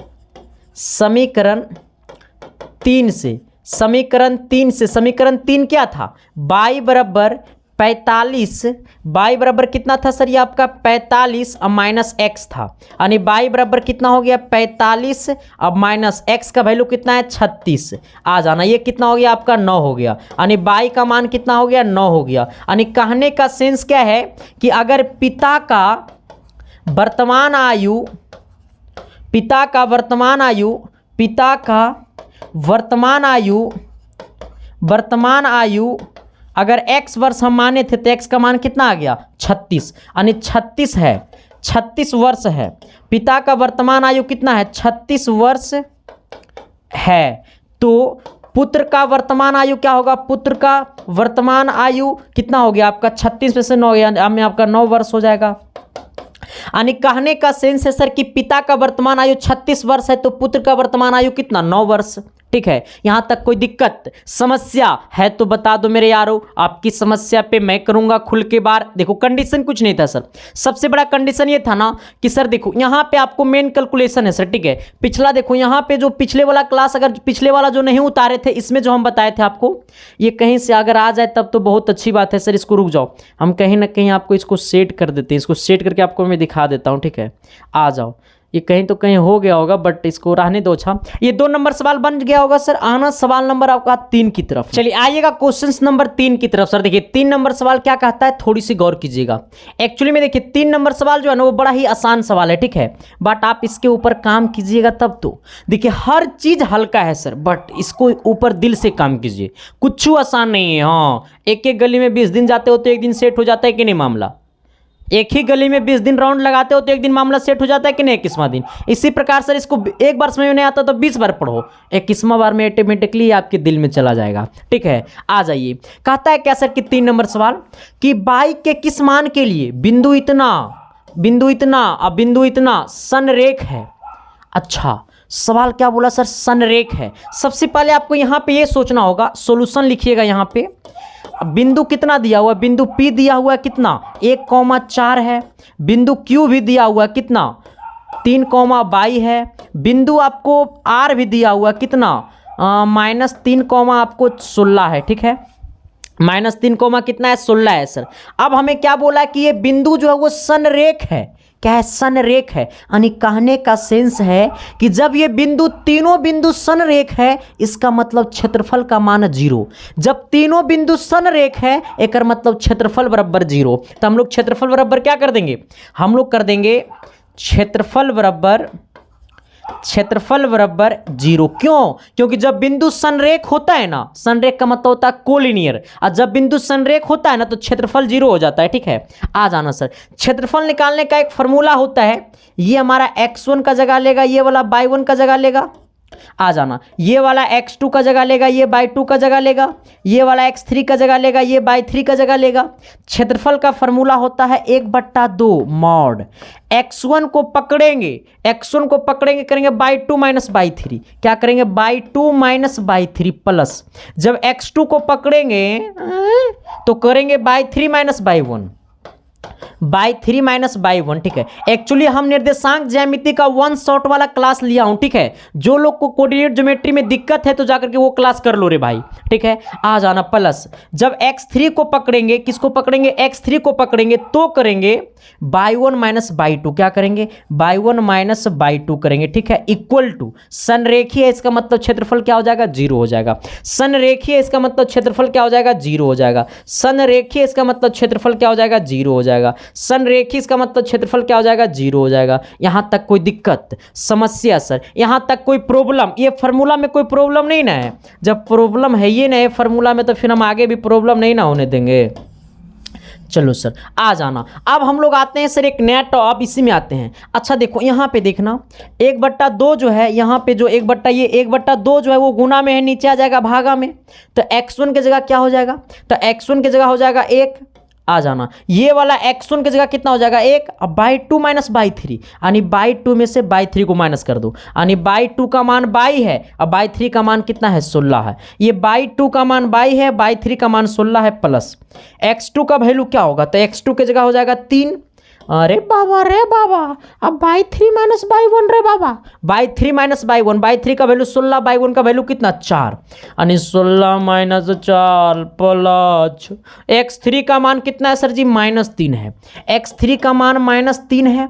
समीकरण 3 क्या था, y बराबर 45, y बराबर कितना था सर ये आपका 45 और माइनस x था, यानी y बराबर कितना हो गया 45 अब माइनस x का वैल्यू कितना है 36। आ जाना ये कितना हो गया आपका 9 हो गया, यानी y का मान कितना हो गया 9 हो गया। यानी कहने का सेंस क्या है कि अगर पिता का वर्तमान आयु अगर x वर्ष हम माने थे तो x का मान कितना आ गया 36, यानी 36 वर्ष है, पिता का वर्तमान आयु कितना है 36 वर्ष है, तो पुत्र का वर्तमान आयु क्या होगा, पुत्र का वर्तमान आयु कितना हो गया आपका 36 में से 9 में आपका 9 वर्ष हो जाएगा। यानी कहने का सेंस है सर कि पिता का वर्तमान आयु 36 वर्ष है तो पुत्र का वर्तमान आयु कितना 9 वर्ष। ठीक है, यहां तक कोई दिक्कत समस्या है तो बता दो मेरे यारो, आपकी समस्या पे मैं करूंगा खुल के बार। देखो कंडीशन कुछ नहीं था सर, सबसे बड़ा कंडीशन ये था ना कि सर देखो यहां पे आपको मेन कैलकुलेशन है सर, ठीक है। पिछला देखो यहां पे जो पिछले वाला क्लास, अगर पिछले वाला जो नहीं उतारे थे इसमें जो हम बताए थे आपको, ये कहीं से अगर आ जाए तब तो बहुत अच्छी बात है सर। इसको रुक जाओ, हम कहीं ना कहीं आपको इसको सेट कर देते हैं, इसको सेट करके आपको मैं दिखा देता हूँ, ठीक है। आ जाओ, ये कहीं तो कहीं हो गया होगा बट इसको रहने दो। अच्छा, ये 2 नंबर सवाल बन गया होगा सर। आना सवाल नंबर आपका 3 की तरफ। चलिए आइएगा क्वेश्चन नंबर 3 की तरफ। सर देखिए 3 नंबर सवाल क्या कहता है, थोड़ी सी गौर कीजिएगा। एक्चुअली में देखिए 3 नंबर सवाल जो है ना वो बड़ा ही आसान सवाल है, ठीक है, बट आप इसके ऊपर काम कीजिएगा तब तो। देखिए हर चीज हल्का है सर, बट इसको ऊपर दिल से काम कीजिए, कुछ आसान नहीं है। हाँ, एक एक गली में 20 दिन जाते हो तो एक दिन सेट हो जाता है कि नहीं मामला, एक ही गली में 20 दिन राउंड लगाते हो तो एक दिन मामला सेट हो जाता है कि नहीं 21वां दिन। इसी प्रकार सर इसको एक बार समझ में नहीं आता तो 20 बार पढ़ो, 21वां बार में ऑटोमेटिकली आपके दिल में चला जाएगा, ठीक है। आ जाइए, कहता है क्या सर कि 3 नंबर सवाल कि बाई के किस मान के लिए बिंदु इतना और बिंदु इतना संरेख है। अच्छा, सवाल क्या बोला सर, संरेख है। सबसे पहले आपको यहां पे ये सोचना होगा, सॉल्यूशन लिखिएगा यहां पे। बिंदु कितना दिया हुआ है, बिंदु P दिया हुआ है कितना 1,4 है, बिंदु Q भी दिया हुआ है कितना 3,22 है, बिंदु आपको R भी दिया हुआ है कितना -3, आपको 16 है, ठीक है। -3, कितना है 16 है सर। अब हमें क्या बोला कि ये बिंदु जो है वो संरेख है। क्या है, संरेख है। यानी कहने का सेंस है कि जब ये बिंदु, तीनों बिंदु संरेख है, इसका मतलब क्षेत्रफल का मान 0। जब तीनों बिंदु संरेख है एक मतलब क्षेत्रफल बराबर 0। तो हम लोग क्षेत्रफल बराबर क्या कर देंगे, हम लोग कर देंगे क्षेत्रफल बराबर 0। क्यों, क्योंकि जब बिंदु संरेख होता है ना, संरेख का मतलब होता है कोलिनियर, और जब बिंदु संरेख होता है ना तो क्षेत्रफल 0 हो जाता है, ठीक है। आ जाना सर, क्षेत्रफल निकालने का एक फॉर्मूला होता है, ये हमारा x1 का जगह लेगा, ये वाला y1 का जगह लेगा। आ जाना, ये वाला x2 का जगह लेगा, ये y2 का जगह लेगा, ये वाला x3 का जगह लेगा, ये y3 का जगह लेगा। क्षेत्रफल का फॉर्मूला होता है 1/2 मॉड x1 को पकड़ेंगे, करेंगे y2 - y3। क्या करेंगे, y2 - y3 प्लस, जब x2 को पकड़ेंगे तो करेंगे y3 - y1, y3 - y1, ठीक है। एक्चुअली हम निर्देशांक ज्यामिति का 1 शॉट वाला क्लास लिया हूं, ठीक है। जो लोग को कोऑर्डिनेट ज्योमेट्री में दिक्कत है तो जाकर के वो क्लास कर लो रे भाई, ठीक है। आ जाना, प्लस जब x3 को पकड़ेंगे, किसको पकड़ेंगे, x3 को पकड़ेंगे तो करेंगे y1 - y2। क्या करेंगे, y1 - y2 करेंगे, ठीक है। इक्वल टू, संरेखीय है इसका मतलब क्षेत्रफल क्या हो जाएगा, 0 हो जाएगा। संरेखीय इसका मतलब क्षेत्रफल क्या हो जाएगा, 0 हो जाएगा। संरेखीय इसका मतलब क्षेत्रफल क्या हो जाएगा, 0 हो जाएगा। संरेखी इसका मतलब क्षेत्रफल क्या हो जाएगा, 0 हो जाएगा। यहां तक कोई दिक्कत समस्या सर, यहां तक कोई प्रॉब्लम, ये फार्मूला में कोई प्रॉब्लम नहीं ना है। जब प्रॉब्लम है ये ना फार्मूला में तो फिर हम आगे भी प्रॉब्लम नहीं ना होने देंगे। चलो सर, आ जाना। अब हम लोग आते हैं सर एक नया टॉप, इसी में आते हैं। अच्छा देखो यहाँ पे देखना, 1/2 जो है, यहाँ पे जो 1/2 जो है वो गुना में है, नीचे आ जाएगा भागा में। तो x1 की जगह क्या हो जाएगा, तो x1 की जगह हो जाएगा 1। आ जाना, ये वाला x1 की जगह कितना हो जाएगा 1, अब y2 - y3, यानी y2 में से y3 को माइनस कर दो, यानी y2 का मान y है, अब y3 का मान कितना है 16 है। ये y2 का मान y है, y3 का मान 16 है, प्लस x2 का वैल्यू क्या होगा, तो x2 की जगह हो जाएगा 3। अरे बाबा रे बाबा, अब y3 - y1 रे बाबा, y3 - y1, y3 का वैल्यू 16, y1 का वैल्यू कितना 4, यानी 16 - 4 प्लस x3 का मान कितना है सर जी, -3 है। x3 का मान -3 है।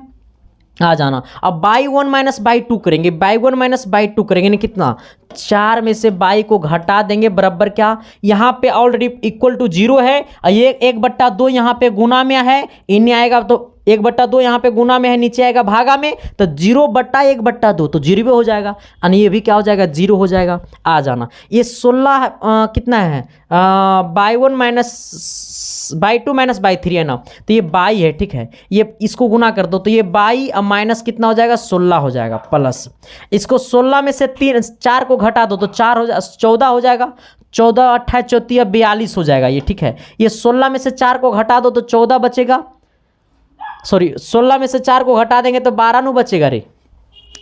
आ जाना, अब y1 - y2 करेंगे, y1 - y2 करेंगे ना, कितना 4 में से y को घटा देंगे, बराबर क्या, यहाँ पे ऑलरेडी इक्वल टू 0 है, ये 1/2 यहाँ पे गुना में है, इन्हें आएगा तो 1/2 यहाँ पे गुना में है, नीचे आएगा भागा में, तो 0/1/2 तो 0 भी हो जाएगा, यानी ये भी क्या हो जाएगा, 0 हो जाएगा। आ जाना, ये 16 कितना है, y1 y2 - y3 है ना, तो ये y है, ठीक है। ये इसको गुना कर दो तो ये y माइनस कितना हो जाएगा, 16 हो जाएगा, प्लस इसको 16 में से 4 को घटा दो तो 4 हो 14 हो जाएगा, 14 28 34 42 हो जाएगा ये, ठीक है। ये 16 में से 4 को घटा दो तो 14 बचेगा, सॉरी 16 में से 4 को घटा देंगे तो 12 नु बचेगा रे,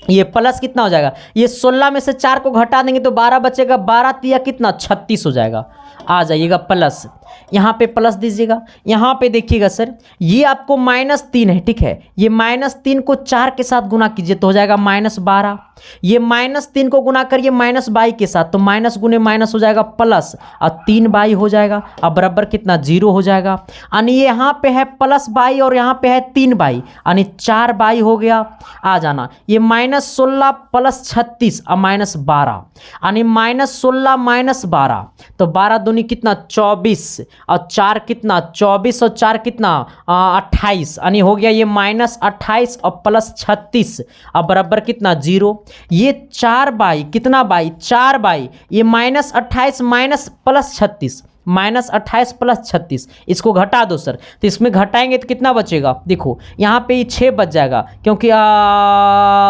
ये प्लस कितना हो जाएगा, ये 16 में से 4 को घटा देंगे तो 12 बचेगा, 12 तिया कितना 36 हो जाएगा। आ जाइएगा प्लस, यहाँ पे प्लस दीजिएगा। यहाँ पे देखिएगा सर, ये आपको -3 है, ठीक है। ये -3 को 4 के साथ गुना कीजिए तो हो जाएगा -12। ये -3 को गुना करिए -22 के साथ तो माइनस गुने माइनस हो जाएगा प्लस, और 3 बाई हो जाएगा। अब बराबर कितना 0 हो जाएगा। यानी यहाँ पे है +22 और यहाँ पे है 3 यानी 4 हो गया। आ जाना, ये -16 + 36 और -12 यानी -16 - 12 तो 12 दूनी कितना 24 और 4 कितना 24 और 4 कितना 28 यानी हो गया ये -28 और +36 और बराबर कितना 0। ये 4 कितना 4 ये -28 +36 -28 + 36 इसको घटा दो सर, तो इसमें घटाएंगे तो कितना बचेगा, देखो यहाँ पे ये 6 बच जाएगा क्योंकि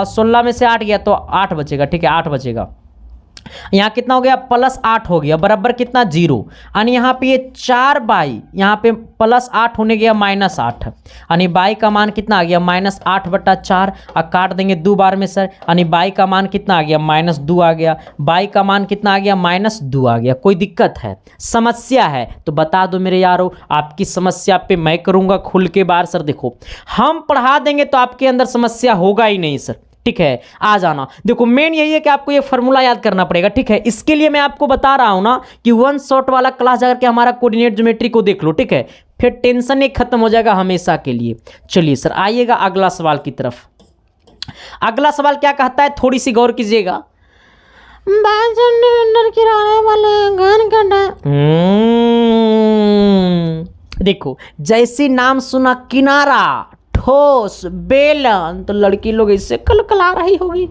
16 में से 8 गया तो 8 बचेगा, ठीक है 8 बचेगा। यहाँ कितना हो गया +8 हो गया बराबर कितना 0। यानी यहाँ पे ये 4 यहाँ पे +8 होने गया -8 यानी बाई का मान कितना आ गया -8/4 और काट देंगे 2 बार में सर, यानी बाई का मान कितना आ गया -2 आ गया। बाई का मान कितना आ गया -2 आ गया। कोई दिक्कत है, समस्या है तो बता दो मेरे यारों, आपकी समस्या पे मैं करूँगा खुल के बार। सर देखो हम पढ़ा देंगे तो आपके अंदर समस्या होगा ही नहीं सर, ठीक है। आ जाना, देखो मेन यही है कि आपको ये फॉर्मूला याद करना पड़ेगा, ठीक है। इसके लिए मैं आपको बता रहा हूं ना कि 1 शॉट वाला क्लास जाकर के हमारा कोऑर्डिनेट ज्योमेट्री को देख लो, ठीक है, फिर टेंशन एक खत्म हो जाएगा हमेशा के लिए। चलिए सर आइएगा अगला सवाल की तरफ। अगला सवाल क्या कहता है, थोड़ी सी गौर कीजिएगा। देखो जैसे नाम सुना किनारा, ठोस, बेलन तो लड़की लोग इससे कलकला रही होगी।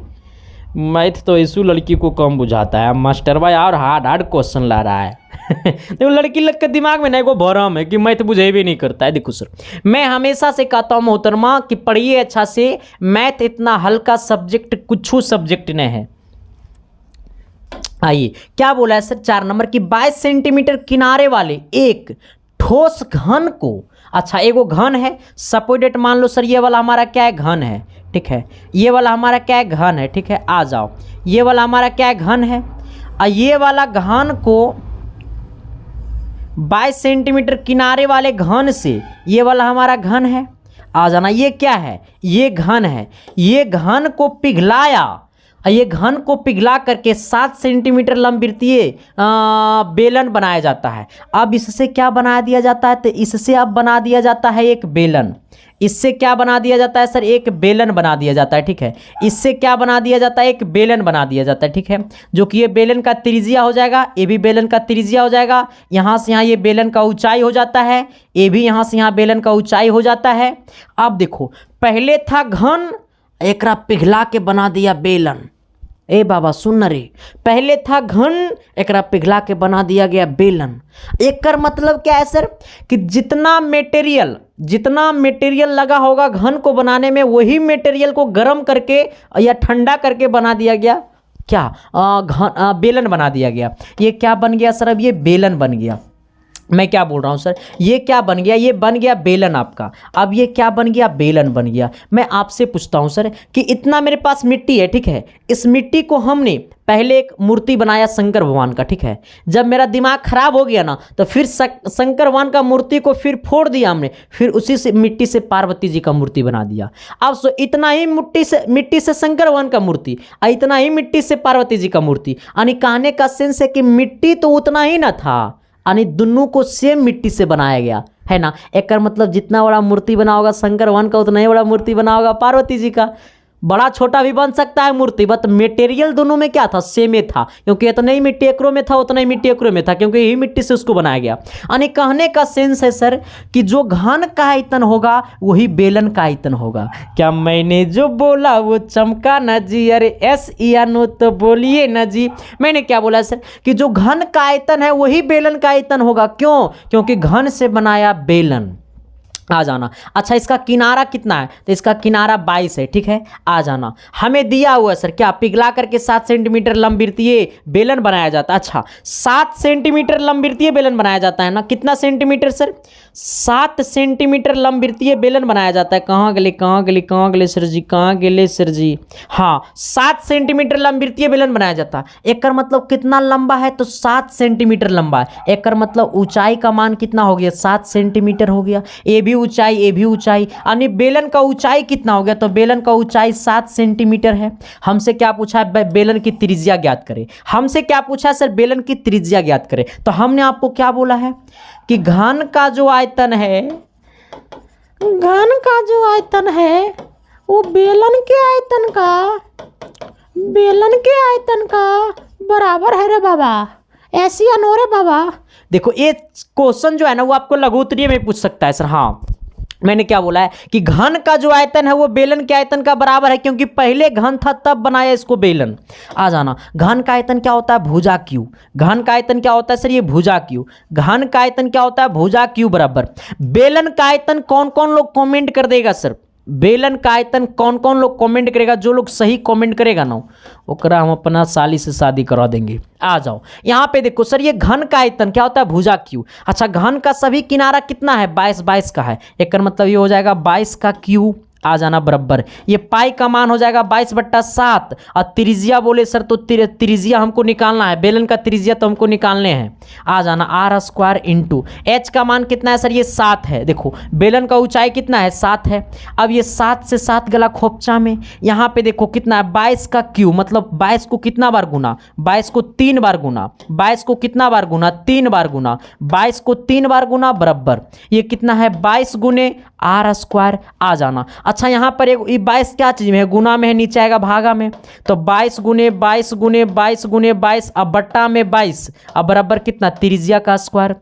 मैथ तो ऐसू लड़की को कम बुझाता है, मास्टर भाई और हार्ड क्वेश्चन ला रहा है। देखो लड़की लोग के दिमाग में ना एगो भरम है कि मैथ बुझे भी नहीं करता है। देखो सर मैं हमेशा से कहता हूँ मोहतरमा कि पढ़िए अच्छा से, मैथ इतना हल्का सब्जेक्ट कुछ सब्जेक्ट नहीं है। आइए क्या बोला है सर 4 नंबर की 22 सेंटीमीटर किनारे वाले एक ठोस घन को, अच्छा एगो घन है, सपोर्टेड मान लो सर ये वाला हमारा क्या है घन है, ठीक है। ये वाला हमारा क्या है घन है, ठीक है। आ जाओ, ये वाला हमारा क्या है घन है, और ये वाला घन को 22 सेंटीमीटर किनारे वाले घन से ये वाला हमारा घन है। आ जाना, ये क्या है, ये घन है। ये घन को पिघलाया, ये घन को पिघला करके 7 सेंटीमीटर लंबवृत्तीय बेलन बनाया जाता है। अब इससे क्या बना दिया जाता है, तो इससे अब बना दिया जाता है एक बेलन। इससे क्या बना दिया जाता है सर, एक बेलन बना दिया जाता है, ठीक है। इससे क्या बना दिया जाता है, एक बेलन बना दिया जाता है, ठीक है। जो कि ये बेलन का त्रिज्या हो जाएगा, ये भी बेलन का त्रिज्या हो जाएगा। यहाँ से यहाँ ये बेलन का ऊंचाई हो जाता है, ये भी यहाँ से यहाँ बेलन का ऊंचाई हो जाता है। अब देखो पहले था घन, एकरा पिघला के बना दिया बेलन। ए बाबा सुन रे, पहले था घन, एकरा पिघला के बना दिया गया बेलन। एकर मतलब क्या है सर कि जितना मटेरियल लगा होगा घन को बनाने में, वही मटेरियल को गर्म करके या ठंडा करके बना दिया गया क्या, बेलन बना दिया गया। ये क्या बन गया सर, अब ये बेलन बन गया। मैं क्या बोल रहा हूँ सर, ये क्या बन गया, ये बन गया बेलन आपका। अब ये क्या बन गया, बेलन बन गया। मैं आपसे पूछता हूँ सर कि इतना मेरे पास मिट्टी है, ठीक है। इस मिट्टी को हमने पहले एक मूर्ति बनाया शंकर भगवान का, ठीक है। जब मेरा दिमाग खराब हो गया ना तो फिर शंकर भगवान का मूर्ति को फिर फोड़ दिया हमने, फिर उसी से मिट्टी से पार्वती जी का मूर्ति बना दिया। अब सो इतना ही मिट्टी से शंकर भगवान का मूर्ति, इतना ही मिट्टी से पार्वती जी का मूर्ति। यानी कहने का सेंस है कि मिट्टी तो उतना ही ना था, यानी दोनों को सेम मिट्टी से बनाया गया है ना। एक मतलब जितना बड़ा मूर्ति बना होगा शंकर भगवान का, उतना ही बड़ा मूर्ति बना होगा पार्वती जी का। बड़ा छोटा भी बन सकता है मूर्ति, बट मटेरियल दोनों में क्या था, सेम ही था। क्योंकि इतना ही मिट्टी एकरो में था, उतना ही मिट्टी एकरो में था, क्योंकि यही मिट्टी से उसको बनाया गया। यानी कहने का सेंस है सर कि जो घन का आयतन होगा वही बेलन का आयतन होगा। क्या मैंने जो बोला वो चमका न जी, अरे एस या नो तो बोलिए न जी। मैंने क्या बोला सर कि जो घन का आयतन है वही बेलन का आयतन होगा। क्यों, क्योंकि घन से बनाया बेलन। आ जाना। अच्छा इसका किनारा कितना है, तो इसका किनारा 22 है, ठीक है। आ जाना। हमें दिया हुआ है सर क्या, पिघला करके 7 सेंटीमीटर लंबवृत्तीय बेलन बनाया जाता है। अच्छा 7 सेंटीमीटर लंबवृत्तीय बेलन बनाया जाता है ना, कितना सेंटीमीटर सर, 7 सेंटीमीटर लंबवृत्तीय बेलन बनाया जाता है। कहाँ गले कहाँ गले कहाँ गले सर जी, कहाँ गले सर जी, हाँ 7 सेंटीमीटर लंबवृत्तीय बेलन बनाया जाता है। एक मतलब कितना लंबा है, तो 7 सेंटीमीटर लंबा है। एक मतलब ऊंचाई का मान कितना हो गया, 7 सेंटीमीटर हो गया। ए भी ऊंचाई, ए भी ऊंचाई, यानी बेलन का ऊंचाई कितना हो गया, तो बेलन का ऊंचाई 7 सेंटीमीटर है। हमसे क्या पूछा है, बेलन की त्रिज्या ज्ञात करें। हमसे क्या पूछा है सर, बेलन की त्रिज्या ज्ञात करें। तो हमने आपको क्या बोला है कि घन का जो आयतन है, घन का जो आयतन है वो बेलन के आयतन का, बेलन के आयतन का बराबर है रे बाबा। ऐसी अनोरे बाबा, देखो ये क्वेश्चन जो है ना वो आपको लघु उत्तरीय में पूछ सकता है सर। हाँ मैंने क्या बोला है कि घन का जो आयतन है वो बेलन के आयतन का बराबर है, क्योंकि पहले घन था तब बनाया इसको बेलन। आ जाना। घन का आयतन क्या होता है, भुजा क्यू। घन का आयतन क्या होता है सर, ये भुजा क्यू। घन का आयतन क्या होता है, भुजा क्यू बराबर बेलन का आयतन। कौन कौन लोग कमेंट कर देगा सर, बेलन का आयतन कौन कौन लोग कमेंट करेगा, जो लोग सही कमेंट करेगा ना ओकरा हम अपना साली से शादी करा देंगे। आ जाओ यहाँ पे देखो सर, ये घन का आयतन क्या होता है, भुजा क्यू। अच्छा घन का सभी किनारा कितना है, 22 22 का है। एक मतलब ये हो जाएगा 22 का क्यू। आ जाना बराबर, ये पाई का मान हो जाएगा 22/7। और त्रिज्या बोले सर तो त्रिज्या हमको निकालना है, बेलन का त्रिज्या तो हमको निकालने हैं। आ जाना r² इंटू एच का मान कितना है सर, ये 7 है। देखो बेलन का ऊंचाई कितना है, 7 है। अब ये 7 से 7 गला खोपचा में, यहाँ पे देखो कितना है 22 का क्यू, मतलब 22 को कितना बार गुना, 22 को 3 बार गुना, 22 को कितना बार गुना, 3 बार गुना, 22 को 3 बार गुना बराबर ये कितना है 22 गुने r²। आ जाना। अच्छा यहाँ पर एक 22 क्या चीज़ में है, गुना में है, नीचे आएगा भागा में, तो 22 गुने 22 गुने 22 गुने 22 अब बट्टा में 22 अब बराबर कितना, त्रिज्या का स्क्वायर।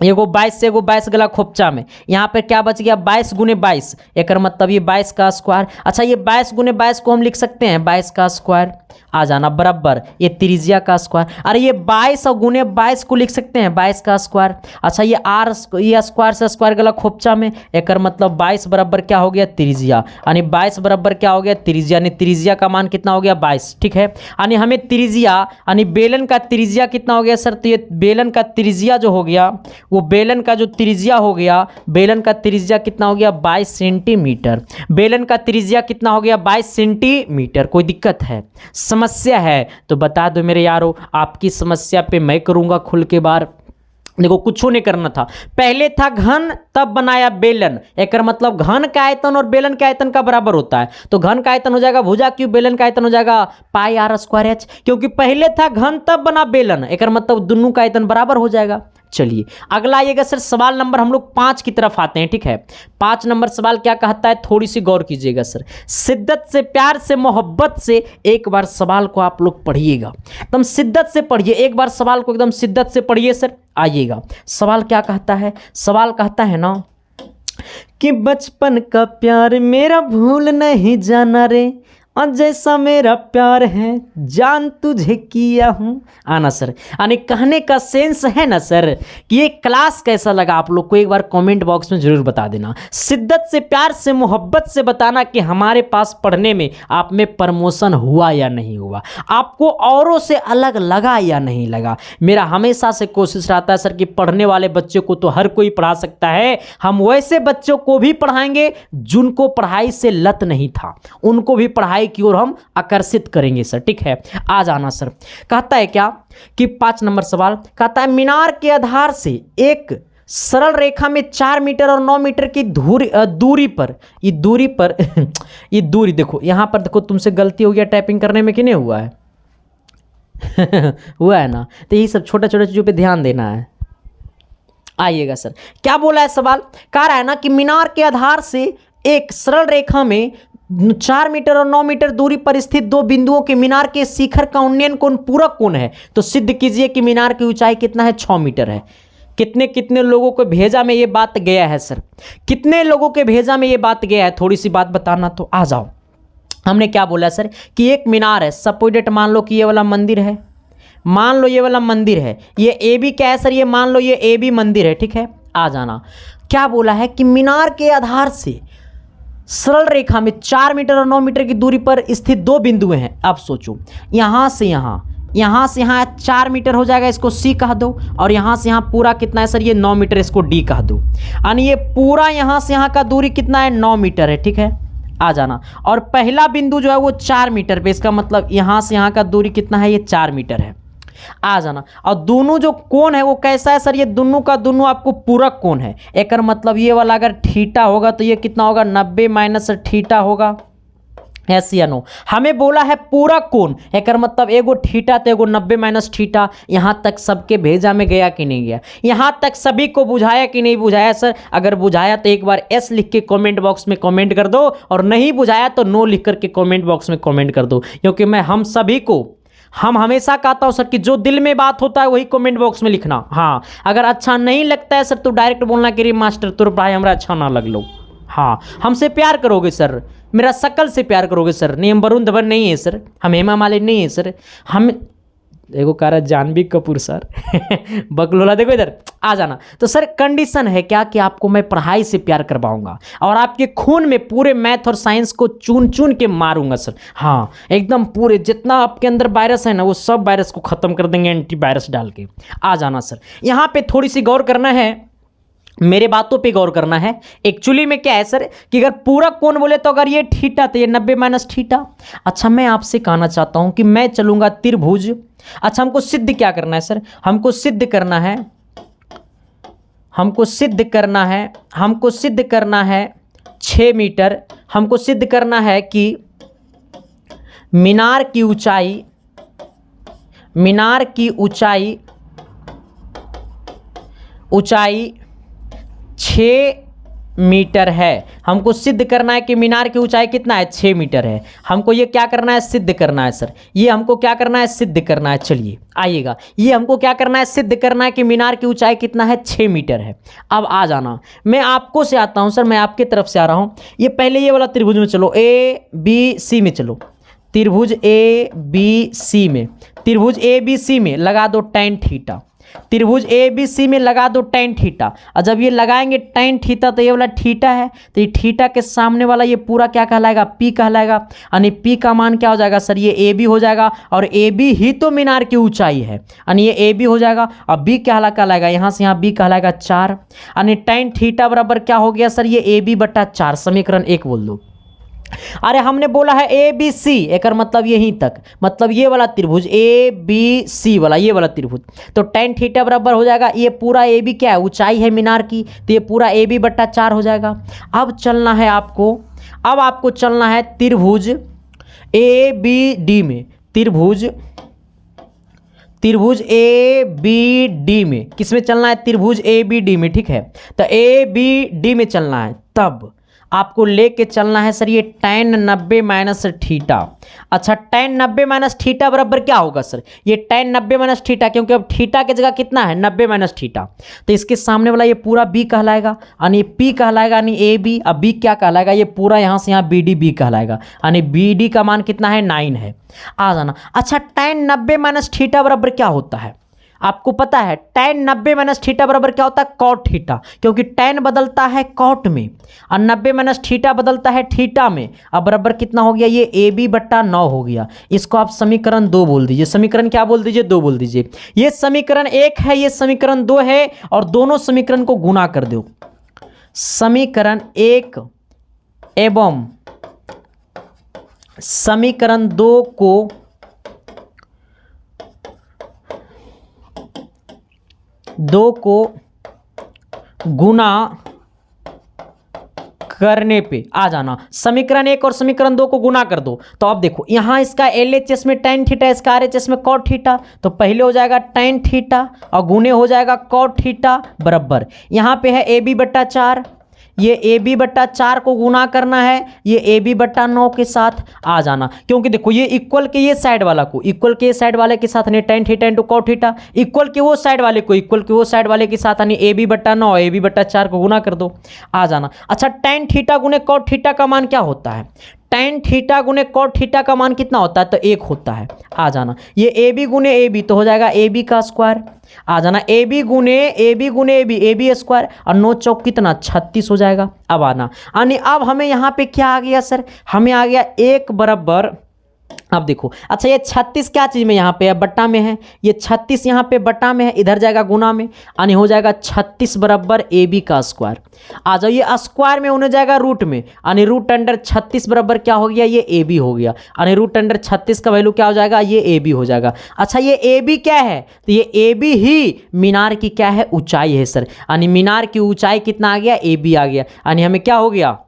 एगो 22 से एगो 22 गला खोपचा में, यहाँ पे क्या बच गया 22 गुने 22, एक मतलब ये 22 का स्क्वायर। अच्छा ये 22 गुने 22 को हम लिख सकते हैं 22 का स्क्वायर। आ जाना बराबर ये त्रिज्या का स्क्वायर। अरे ये 22 और गुने 22 को लिख सकते हैं 22 का स्क्वायर। अच्छा ये ये स्क्वायर से स्क्वायर गला खोपचा में, एक मतलब 22 बराबर क्या हो गया, त्रिज्या, यानी 22 बराबर क्या हो गया, त्रिज्या, यानी त्रिज्या का मान कितना हो गया 22, ठीक है। यानी हमें त्रिज्या यानी बेलन का त्रिज्या कितना हो गया सर, तो ये बेलन का त्रिज्या जो हो गया, वो बेलन का जो त्रिज्या हो गया, बेलन का त्रिज्या कितना हो गया 22 सेंटीमीटर। बेलन का त्रिज्या कितना हो गया 22 सेंटीमीटर। कोई दिक्कत है, समस्या है तो बता दो मेरे यारों, आपकी समस्या पे मैं करूंगा खुल के बार। देखो कुछ नहीं करना था, पहले था घन तब बनाया बेलन, एक मतलब घन का आयतन और बेलन के आयतन का बराबर होता है, तो घन का आयतन हो जाएगा भुजा क्यू, बेलन का आयतन हो जाएगा पाई r²h, क्योंकि पहले था घन तब बना बेलन, एक मतलब दोनों का आयतन बराबर हो जाएगा। चलिए अगला आइएगा सर, सवाल नंबर हम लोग 5 की तरफ आते हैं, ठीक है। 5 नंबर सवाल क्या कहता है, थोड़ी सी गौर कीजिएगा सर, शिद्दत से, प्यार से, मोहब्बत से एक बार सवाल को आप लोग पढ़िएगा, एकदम शिद्दत से पढ़िए, एक बार सवाल को एकदम शिद्दत से पढ़िए सर। आइएगा सवाल क्या कहता है, सवाल कहता है ना कि बचपन का प्यार मेरा भूल नहीं जाना रे, और जैसा मेरा प्यार है जान तुझे किया हूँ। आना सर, यानी कहने का सेंस है ना सर कि ये क्लास कैसा लगा आप लोग को, एक बार कमेंट बॉक्स में जरूर बता देना। शिद्दत से, प्यार से, मोहब्बत से बताना कि हमारे पास पढ़ने में आप में प्रमोशन हुआ या नहीं हुआ, आपको औरों से अलग लगा या नहीं लगा। मेरा हमेशा से कोशिश रहता है सर कि पढ़ने वाले बच्चों को तो हर कोई पढ़ा सकता है, हम वैसे बच्चों को भी पढ़ाएंगे जिनको पढ़ाई से लत नहीं था, उनको भी पढ़ाई की ओर हम आकर्षित करेंगे सर, ठीक है। आ जाना सर, कहता है क्या कि 5 नंबर सवाल कहता है मीनार के आधार से एक सरल रेखा में 4 मीटर और 9 मीटर की दूरी पर ये दूरी देखो यहाँ पर, देखो तुमसे गलती हो गया टाइपिंग करने में कि नहीं हुआ है हुआ है ना, तो यही सब छोटे छोटे चीजों पे ध्यान देना है। आइएगा सर, क्या बोला है सवाल, कह रहा है ना कि मीनार के आधार से एक सरल रेखा में 4 मीटर और 9 मीटर दूरी पर स्थित दो बिंदुओं के मीनार के शिखर का उन्नयन कोण पूरक कोण है, तो सिद्ध कीजिए कि मीनार की ऊंचाई कितना है, 6 मीटर है। कितने लोगों को भेजा में ये बात गया है सर, कितने लोगों के भेजा में ये बात गया है, थोड़ी सी बात बताना। तो आ जाओ, हमने क्या बोला सर कि एक मीनार है, सपोज मान लो कि ये वाला मंदिर है, मान लो ये वाला मंदिर है, ये ए बी क्या है सर, ये मान लो ये ए बी मंदिर है, ठीक है। आ जाना, क्या बोला है कि मीनार के आधार से सरल रेखा में 4 मीटर और 9 मीटर की दूरी पर स्थित दो बिंदु हैं। अब सोचो, यहाँ से यहाँ 4 मीटर हो जाएगा, इसको सी कह दो, और यहाँ से यहाँ पूरा कितना है सर, ये 9 मीटर, इसको डी कह दो। यानी ये पूरा यहाँ से यहाँ का दूरी कितना है, 9 मीटर है, ठीक है, आ जाना। और पहला बिंदु जो है वो 4 मीटर पे, इसका मतलब यहाँ से यहाँ का दूरी कितना है, ये 4 मीटर है, आ जाना। और दोनों जो कोण है वो कैसा है सर, ये दोनों का दोनों आपको पूरक कोण है। एक मतलब ये वाला अगर थीटा होगा तो ये कितना होगा, 90 माइनस थीटा होगा, यस या नो। हमें बोला है पूरक कोण, एक मतलब एगो थीटा तो एगो 90 माइनस थीटा। यहाँ तक सबके भेजा में गया कि नहीं गया, यहाँ तक सभी को बुझाया कि नहीं बुझाया सर? अगर बुझाया तो एक बार एस लिख के कमेंट बॉक्स में कमेंट कर दो, और नहीं बुझाया तो नो लिख करके कमेंट बॉक्स में कमेंट कर दो, क्योंकि मैं हम हमेशा कहता हूं सर कि जो दिल में बात होता है वही कमेंट बॉक्स में लिखना। हाँ, अगर अच्छा नहीं लगता है सर तो डायरेक्ट बोलना कि रे मास्टर तोर पढ़ाई हमरा अच्छा ना लग लो। हाँ, हमसे प्यार करोगे सर, मेरा शकल से प्यार करोगे सर, नहीं हम वरुण धवन नहीं है सर, हम हेमा मालिनी नहीं है सर, हम एगो कह रहा जानवी कपूर सर बकलोला, देखो इधर आ जाना। तो सर कंडीशन है क्या कि आपको मैं पढ़ाई से प्यार करवाऊंगा और आपके खून में पूरे मैथ और साइंस को चुन चुन के मारूंगा सर। हाँ, एकदम पूरे जितना आपके अंदर वायरस है ना वो सब वायरस को खत्म कर देंगे एंटीवायरस डाल के। आ जाना सर, यहाँ पे थोड़ी सी गौर करना है, मेरे बातों पे गौर करना है। एक्चुअली में क्या है सर कि अगर पूरा कोण बोले तो अगर ये थीटा तो ये 90 माइनस थीटा। अच्छा, मैं आपसे कहना चाहता हूं कि मैं चलूंगा त्रिभुज। अच्छा, हमको सिद्ध क्या करना है सर, हमको सिद्ध करना है 6 मीटर। हमको सिद्ध करना है कि मीनार की ऊंचाई 6 मीटर है। हमको सिद्ध करना है कि मीनार की ऊंचाई कितना है, 6 मीटर है। हमको ये क्या करना है, सिद्ध करना है सर, ये हमको क्या करना है, सिद्ध करना है। चलिए आइएगा, ये हमको क्या करना है, सिद्ध करना है कि मीनार की ऊंचाई कितना है, 6 मीटर है। अब आ जाना, मैं आपको से आता हूं सर, मैं आपके तरफ से आ रहा हूं। ये पहले ये वाला त्रिभुज में चलो, ए बी सी में चलो, त्रिभुज ए बी सी में लगा दो tan थीटा, त्रिभुज ए बी सी में लगा दो tan थीटा। और जब ये लगाएंगे tan थीटा तो ये वाला थीटा है, तो ये थीटा के सामने वाला ये पूरा क्या कहलाएगा, P कहलाएगा। यानी P का मान क्या हो जाएगा सर, ये ए बी हो जाएगा, और ए बी ही तो मीनार की ऊंचाई है, यानी ये ए बी हो जाएगा। और B कहलाएगा, यहाँ से यहाँ B कहलाएगा 4, यानी tan थीटा बराबर क्या हो गया सर, ये ए बी बट्टा 4। समीकरण 1 बोल दो। अरे हमने बोला है ए बी सी, एक मतलब यहीं तक, मतलब ये वाला त्रिभुज ए बी सी वाला, ये वाला त्रिभुज। तो tan थीटा बराबर हो जाएगा, ये पूरा ए बी क्या है, ऊंचाई है मीनार की, तो ये पूरा ए बी बट्टा 4 हो जाएगा। अब चलना है आपको चलना है त्रिभुज ए बी डी में, त्रिभुज ए बी डी में, किस में चलना है, त्रिभुज ए बी डी में, ठीक है। तो ए बी डी में चलना है, तब आपको लेके चलना है सर ये tan 90 माइनस थीटा। अच्छा, tan 90 माइनस थीटा बराबर क्या होगा सर, ये tan 90 माइनस थीटा, क्योंकि अब थीटा की जगह कितना है, 90 माइनस थीटा, तो इसके सामने वाला ये पूरा b कहलाएगा, यानी p कहलाएगा, यानी ए बी। अब b क्या कहलाएगा, ये पूरा यहाँ से यहाँ बी डी बी कहलाएगा, यानी बी डी का मान कितना है, 9 है। आ जाना। अच्छा, tan 90 माइनस थीटा बराबर क्या होता है, आपको पता है tan 90 माइनस थीटा बराबर क्या होता है, cot थीटा, क्योंकि tan बदलता है cot में और 90 माइनस थीटा बदलता है थीटा में। अब बराबर कितना हो गया, ये ए बी बट्टा 9 हो गया। इसको आप समीकरण 2 बोल दीजिए। समीकरण क्या बोल दीजिए, 2 बोल दीजिए। ये समीकरण 1 है, ये समीकरण 2 है, और दोनों समीकरण को गुणा कर दो। समीकरण 1 एवं समीकरण 2 को गुणा करने पे आ जाना। समीकरण 1 और समीकरण 2 को गुणा कर दो, तो अब देखो यहाँ इसका LHS में tan थीटा, इसका RHS में cot थीटा, तो पहले हो जाएगा tan थीटा और गुणे हो जाएगा cot थीटा बराबर, यहाँ पे है ए बी बट्टा 4, ये ए बी बट्टा 4 को गुना करना है ये ए बी बट्टा 9 के साथ। आ जाना, क्योंकि देखो ये इक्वल के ये साइड वाला को इक्वल के साइड वाले के साथ यानी tan theta into cot theta, equal के वो साइड वाले को इक्वल के वो साइड वाले के साथ यानी ए बी बट्टा 9 ए बी बट्टा 4 को गुना कर दो। आ जाना। अच्छा, tan थीटा गुने cot थीटा का मान क्या होता है, tan थीटा गुने cot थीटा का मान कितना होता है, तो 1 होता है। आ जाना ये ए बी गुने ए बी तो हो जाएगा ए बी का स्क्वायर। आ जाना ए बी गुने ए बी स्क्वायर और 9 चौक कितना 36 हो जाएगा। अब आना यानी अब हमें यहाँ पे क्या आ गया सर, हमें आ गया 1 बराबर, अब देखो अच्छा ये 36 क्या चीज़ में यहाँ पे है, बट्टा में है, ये 36 यहाँ पे बट्टा में है, इधर जाएगा गुना में, यानी हो जाएगा 36 बराबर ए बी का स्क्वायर। आ जाओ ये स्क्वायर में होने जाएगा रूट में, यानी रूट अंडर 36 बराबर क्या हो गया, ये ए बी हो गया, यानी रूट अंडर 36 का वैल्यू क्या हो जाएगा, ये ए बी हो जाएगा। अच्छा ये ए बी क्या है, तो ये ए बी ही मीनार की क्या है, ऊंचाई है सर, यानी मीनार की ऊंचाई कितना आ गया, ए बी आ गया, यानी हमें क्या हो गया,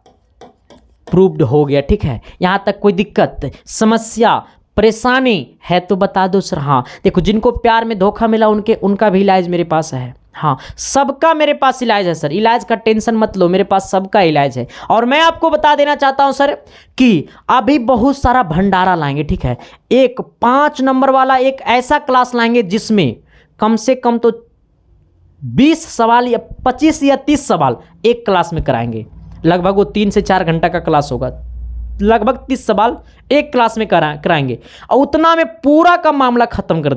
प्रूव्ड हो गया। ठीक है, यहां तक कोई दिक्कत समस्या परेशानी है तो बता दो सर। हाँ देखो जिनको प्यार में धोखा मिला उनका भी इलाज मेरे पास है। हाँ सबका मेरे पास इलाज है सर, इलाज का टेंशन मत लो, मेरे पास सबका इलाज है। और मैं आपको बता देना चाहता हूं सर कि अभी बहुत सारा भंडारा लाएंगे। ठीक है, एक 5 नंबर वाला एक ऐसा क्लास लाएंगे जिसमें कम से कम तो 20 सवाल या 25 या 30 सवाल एक क्लास में कराएंगे। लगभग वो 3 से 4 घंटा का क्लास होगा, लगभग 30 सवाल एक क्लास में कराएंगे और उतना में पूरा का मामला खत्म कर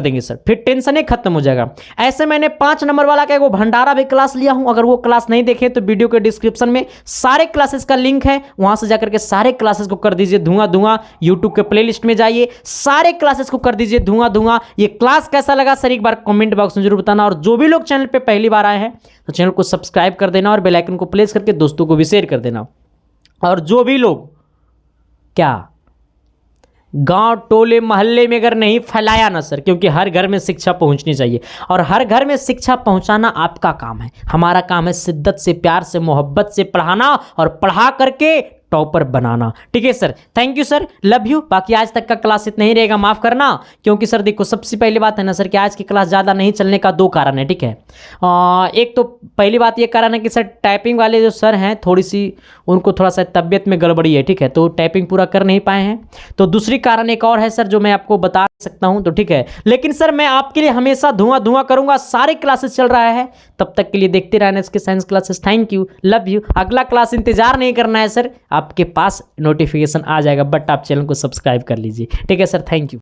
देंगे सर, फिर टेंशन ही खत्म हो जाएगा। ऐसे मैंने 5 नंबर वाला का वो भंडारा भी क्लास लिया हूं, अगर वो क्लास नहीं देखे तो वीडियो के डिस्क्रिप्शन में सारे क्लासेस का लिंक है, वहां से जाकर के सारे क्लासेस को कर दीजिए धुआं। यूट्यूब के प्लेलिस्ट में जाइए, सारे क्लासेस को कर दीजिए धुआं। ये क्लास कैसा लगा सर एक बार कमेंट बॉक्स में जरूर बताना, और जो भी लोग चैनल पर पहली बार आए हैं तो चैनल को सब्सक्राइब कर देना और बेल आइकन को प्रेस करके दोस्तों को भी शेयर कर देना। और जो भी लोग क्या गांव टोले मोहल्ले में अगर नहीं फैलाया ना सर, क्योंकि हर घर में शिक्षा पहुंचनी चाहिए और हर घर में शिक्षा पहुंचाना आपका काम है, हमारा काम है शिद्दत से प्यार से मोहब्बत से पढ़ाना और पढ़ा करके टॉपर बनाना। ठीक है sir, thank you sir, love you. बाकी आज तक का क्लास इतना ही रहेगा, माफ करना, क्योंकि सर देखो सबसे पहली बात है ना सर कि आज की क्लास ज़्यादा नहीं चलने का 2 कारण है। ठीक है, एक तो पहली बात ये कारण है कि सर टाइपिंग वाले जो सर हैं थोड़ी सी उनको थोड़ा सा तबीयत में गड़बड़ी है। ठीक है, तो टाइपिंग पूरा कर नहीं पाए हैं। तो दूसरी कारण एक और है सर जो मैं आपको बता सकता हूं, तो ठीक है, लेकिन सर मैं आपके लिए हमेशा धुआं करूंगा, सारे क्लासेस चल रहा है, तब तक के लिए देखते रहना इसके science classes. Thank you, love you. अगला क्लास इंतजार नहीं करना है सर, आपके पास नोटिफिकेशन आ जाएगा, बट आप चैनल को सब्सक्राइब कर लीजिए। ठीक है सर, थैंक यू।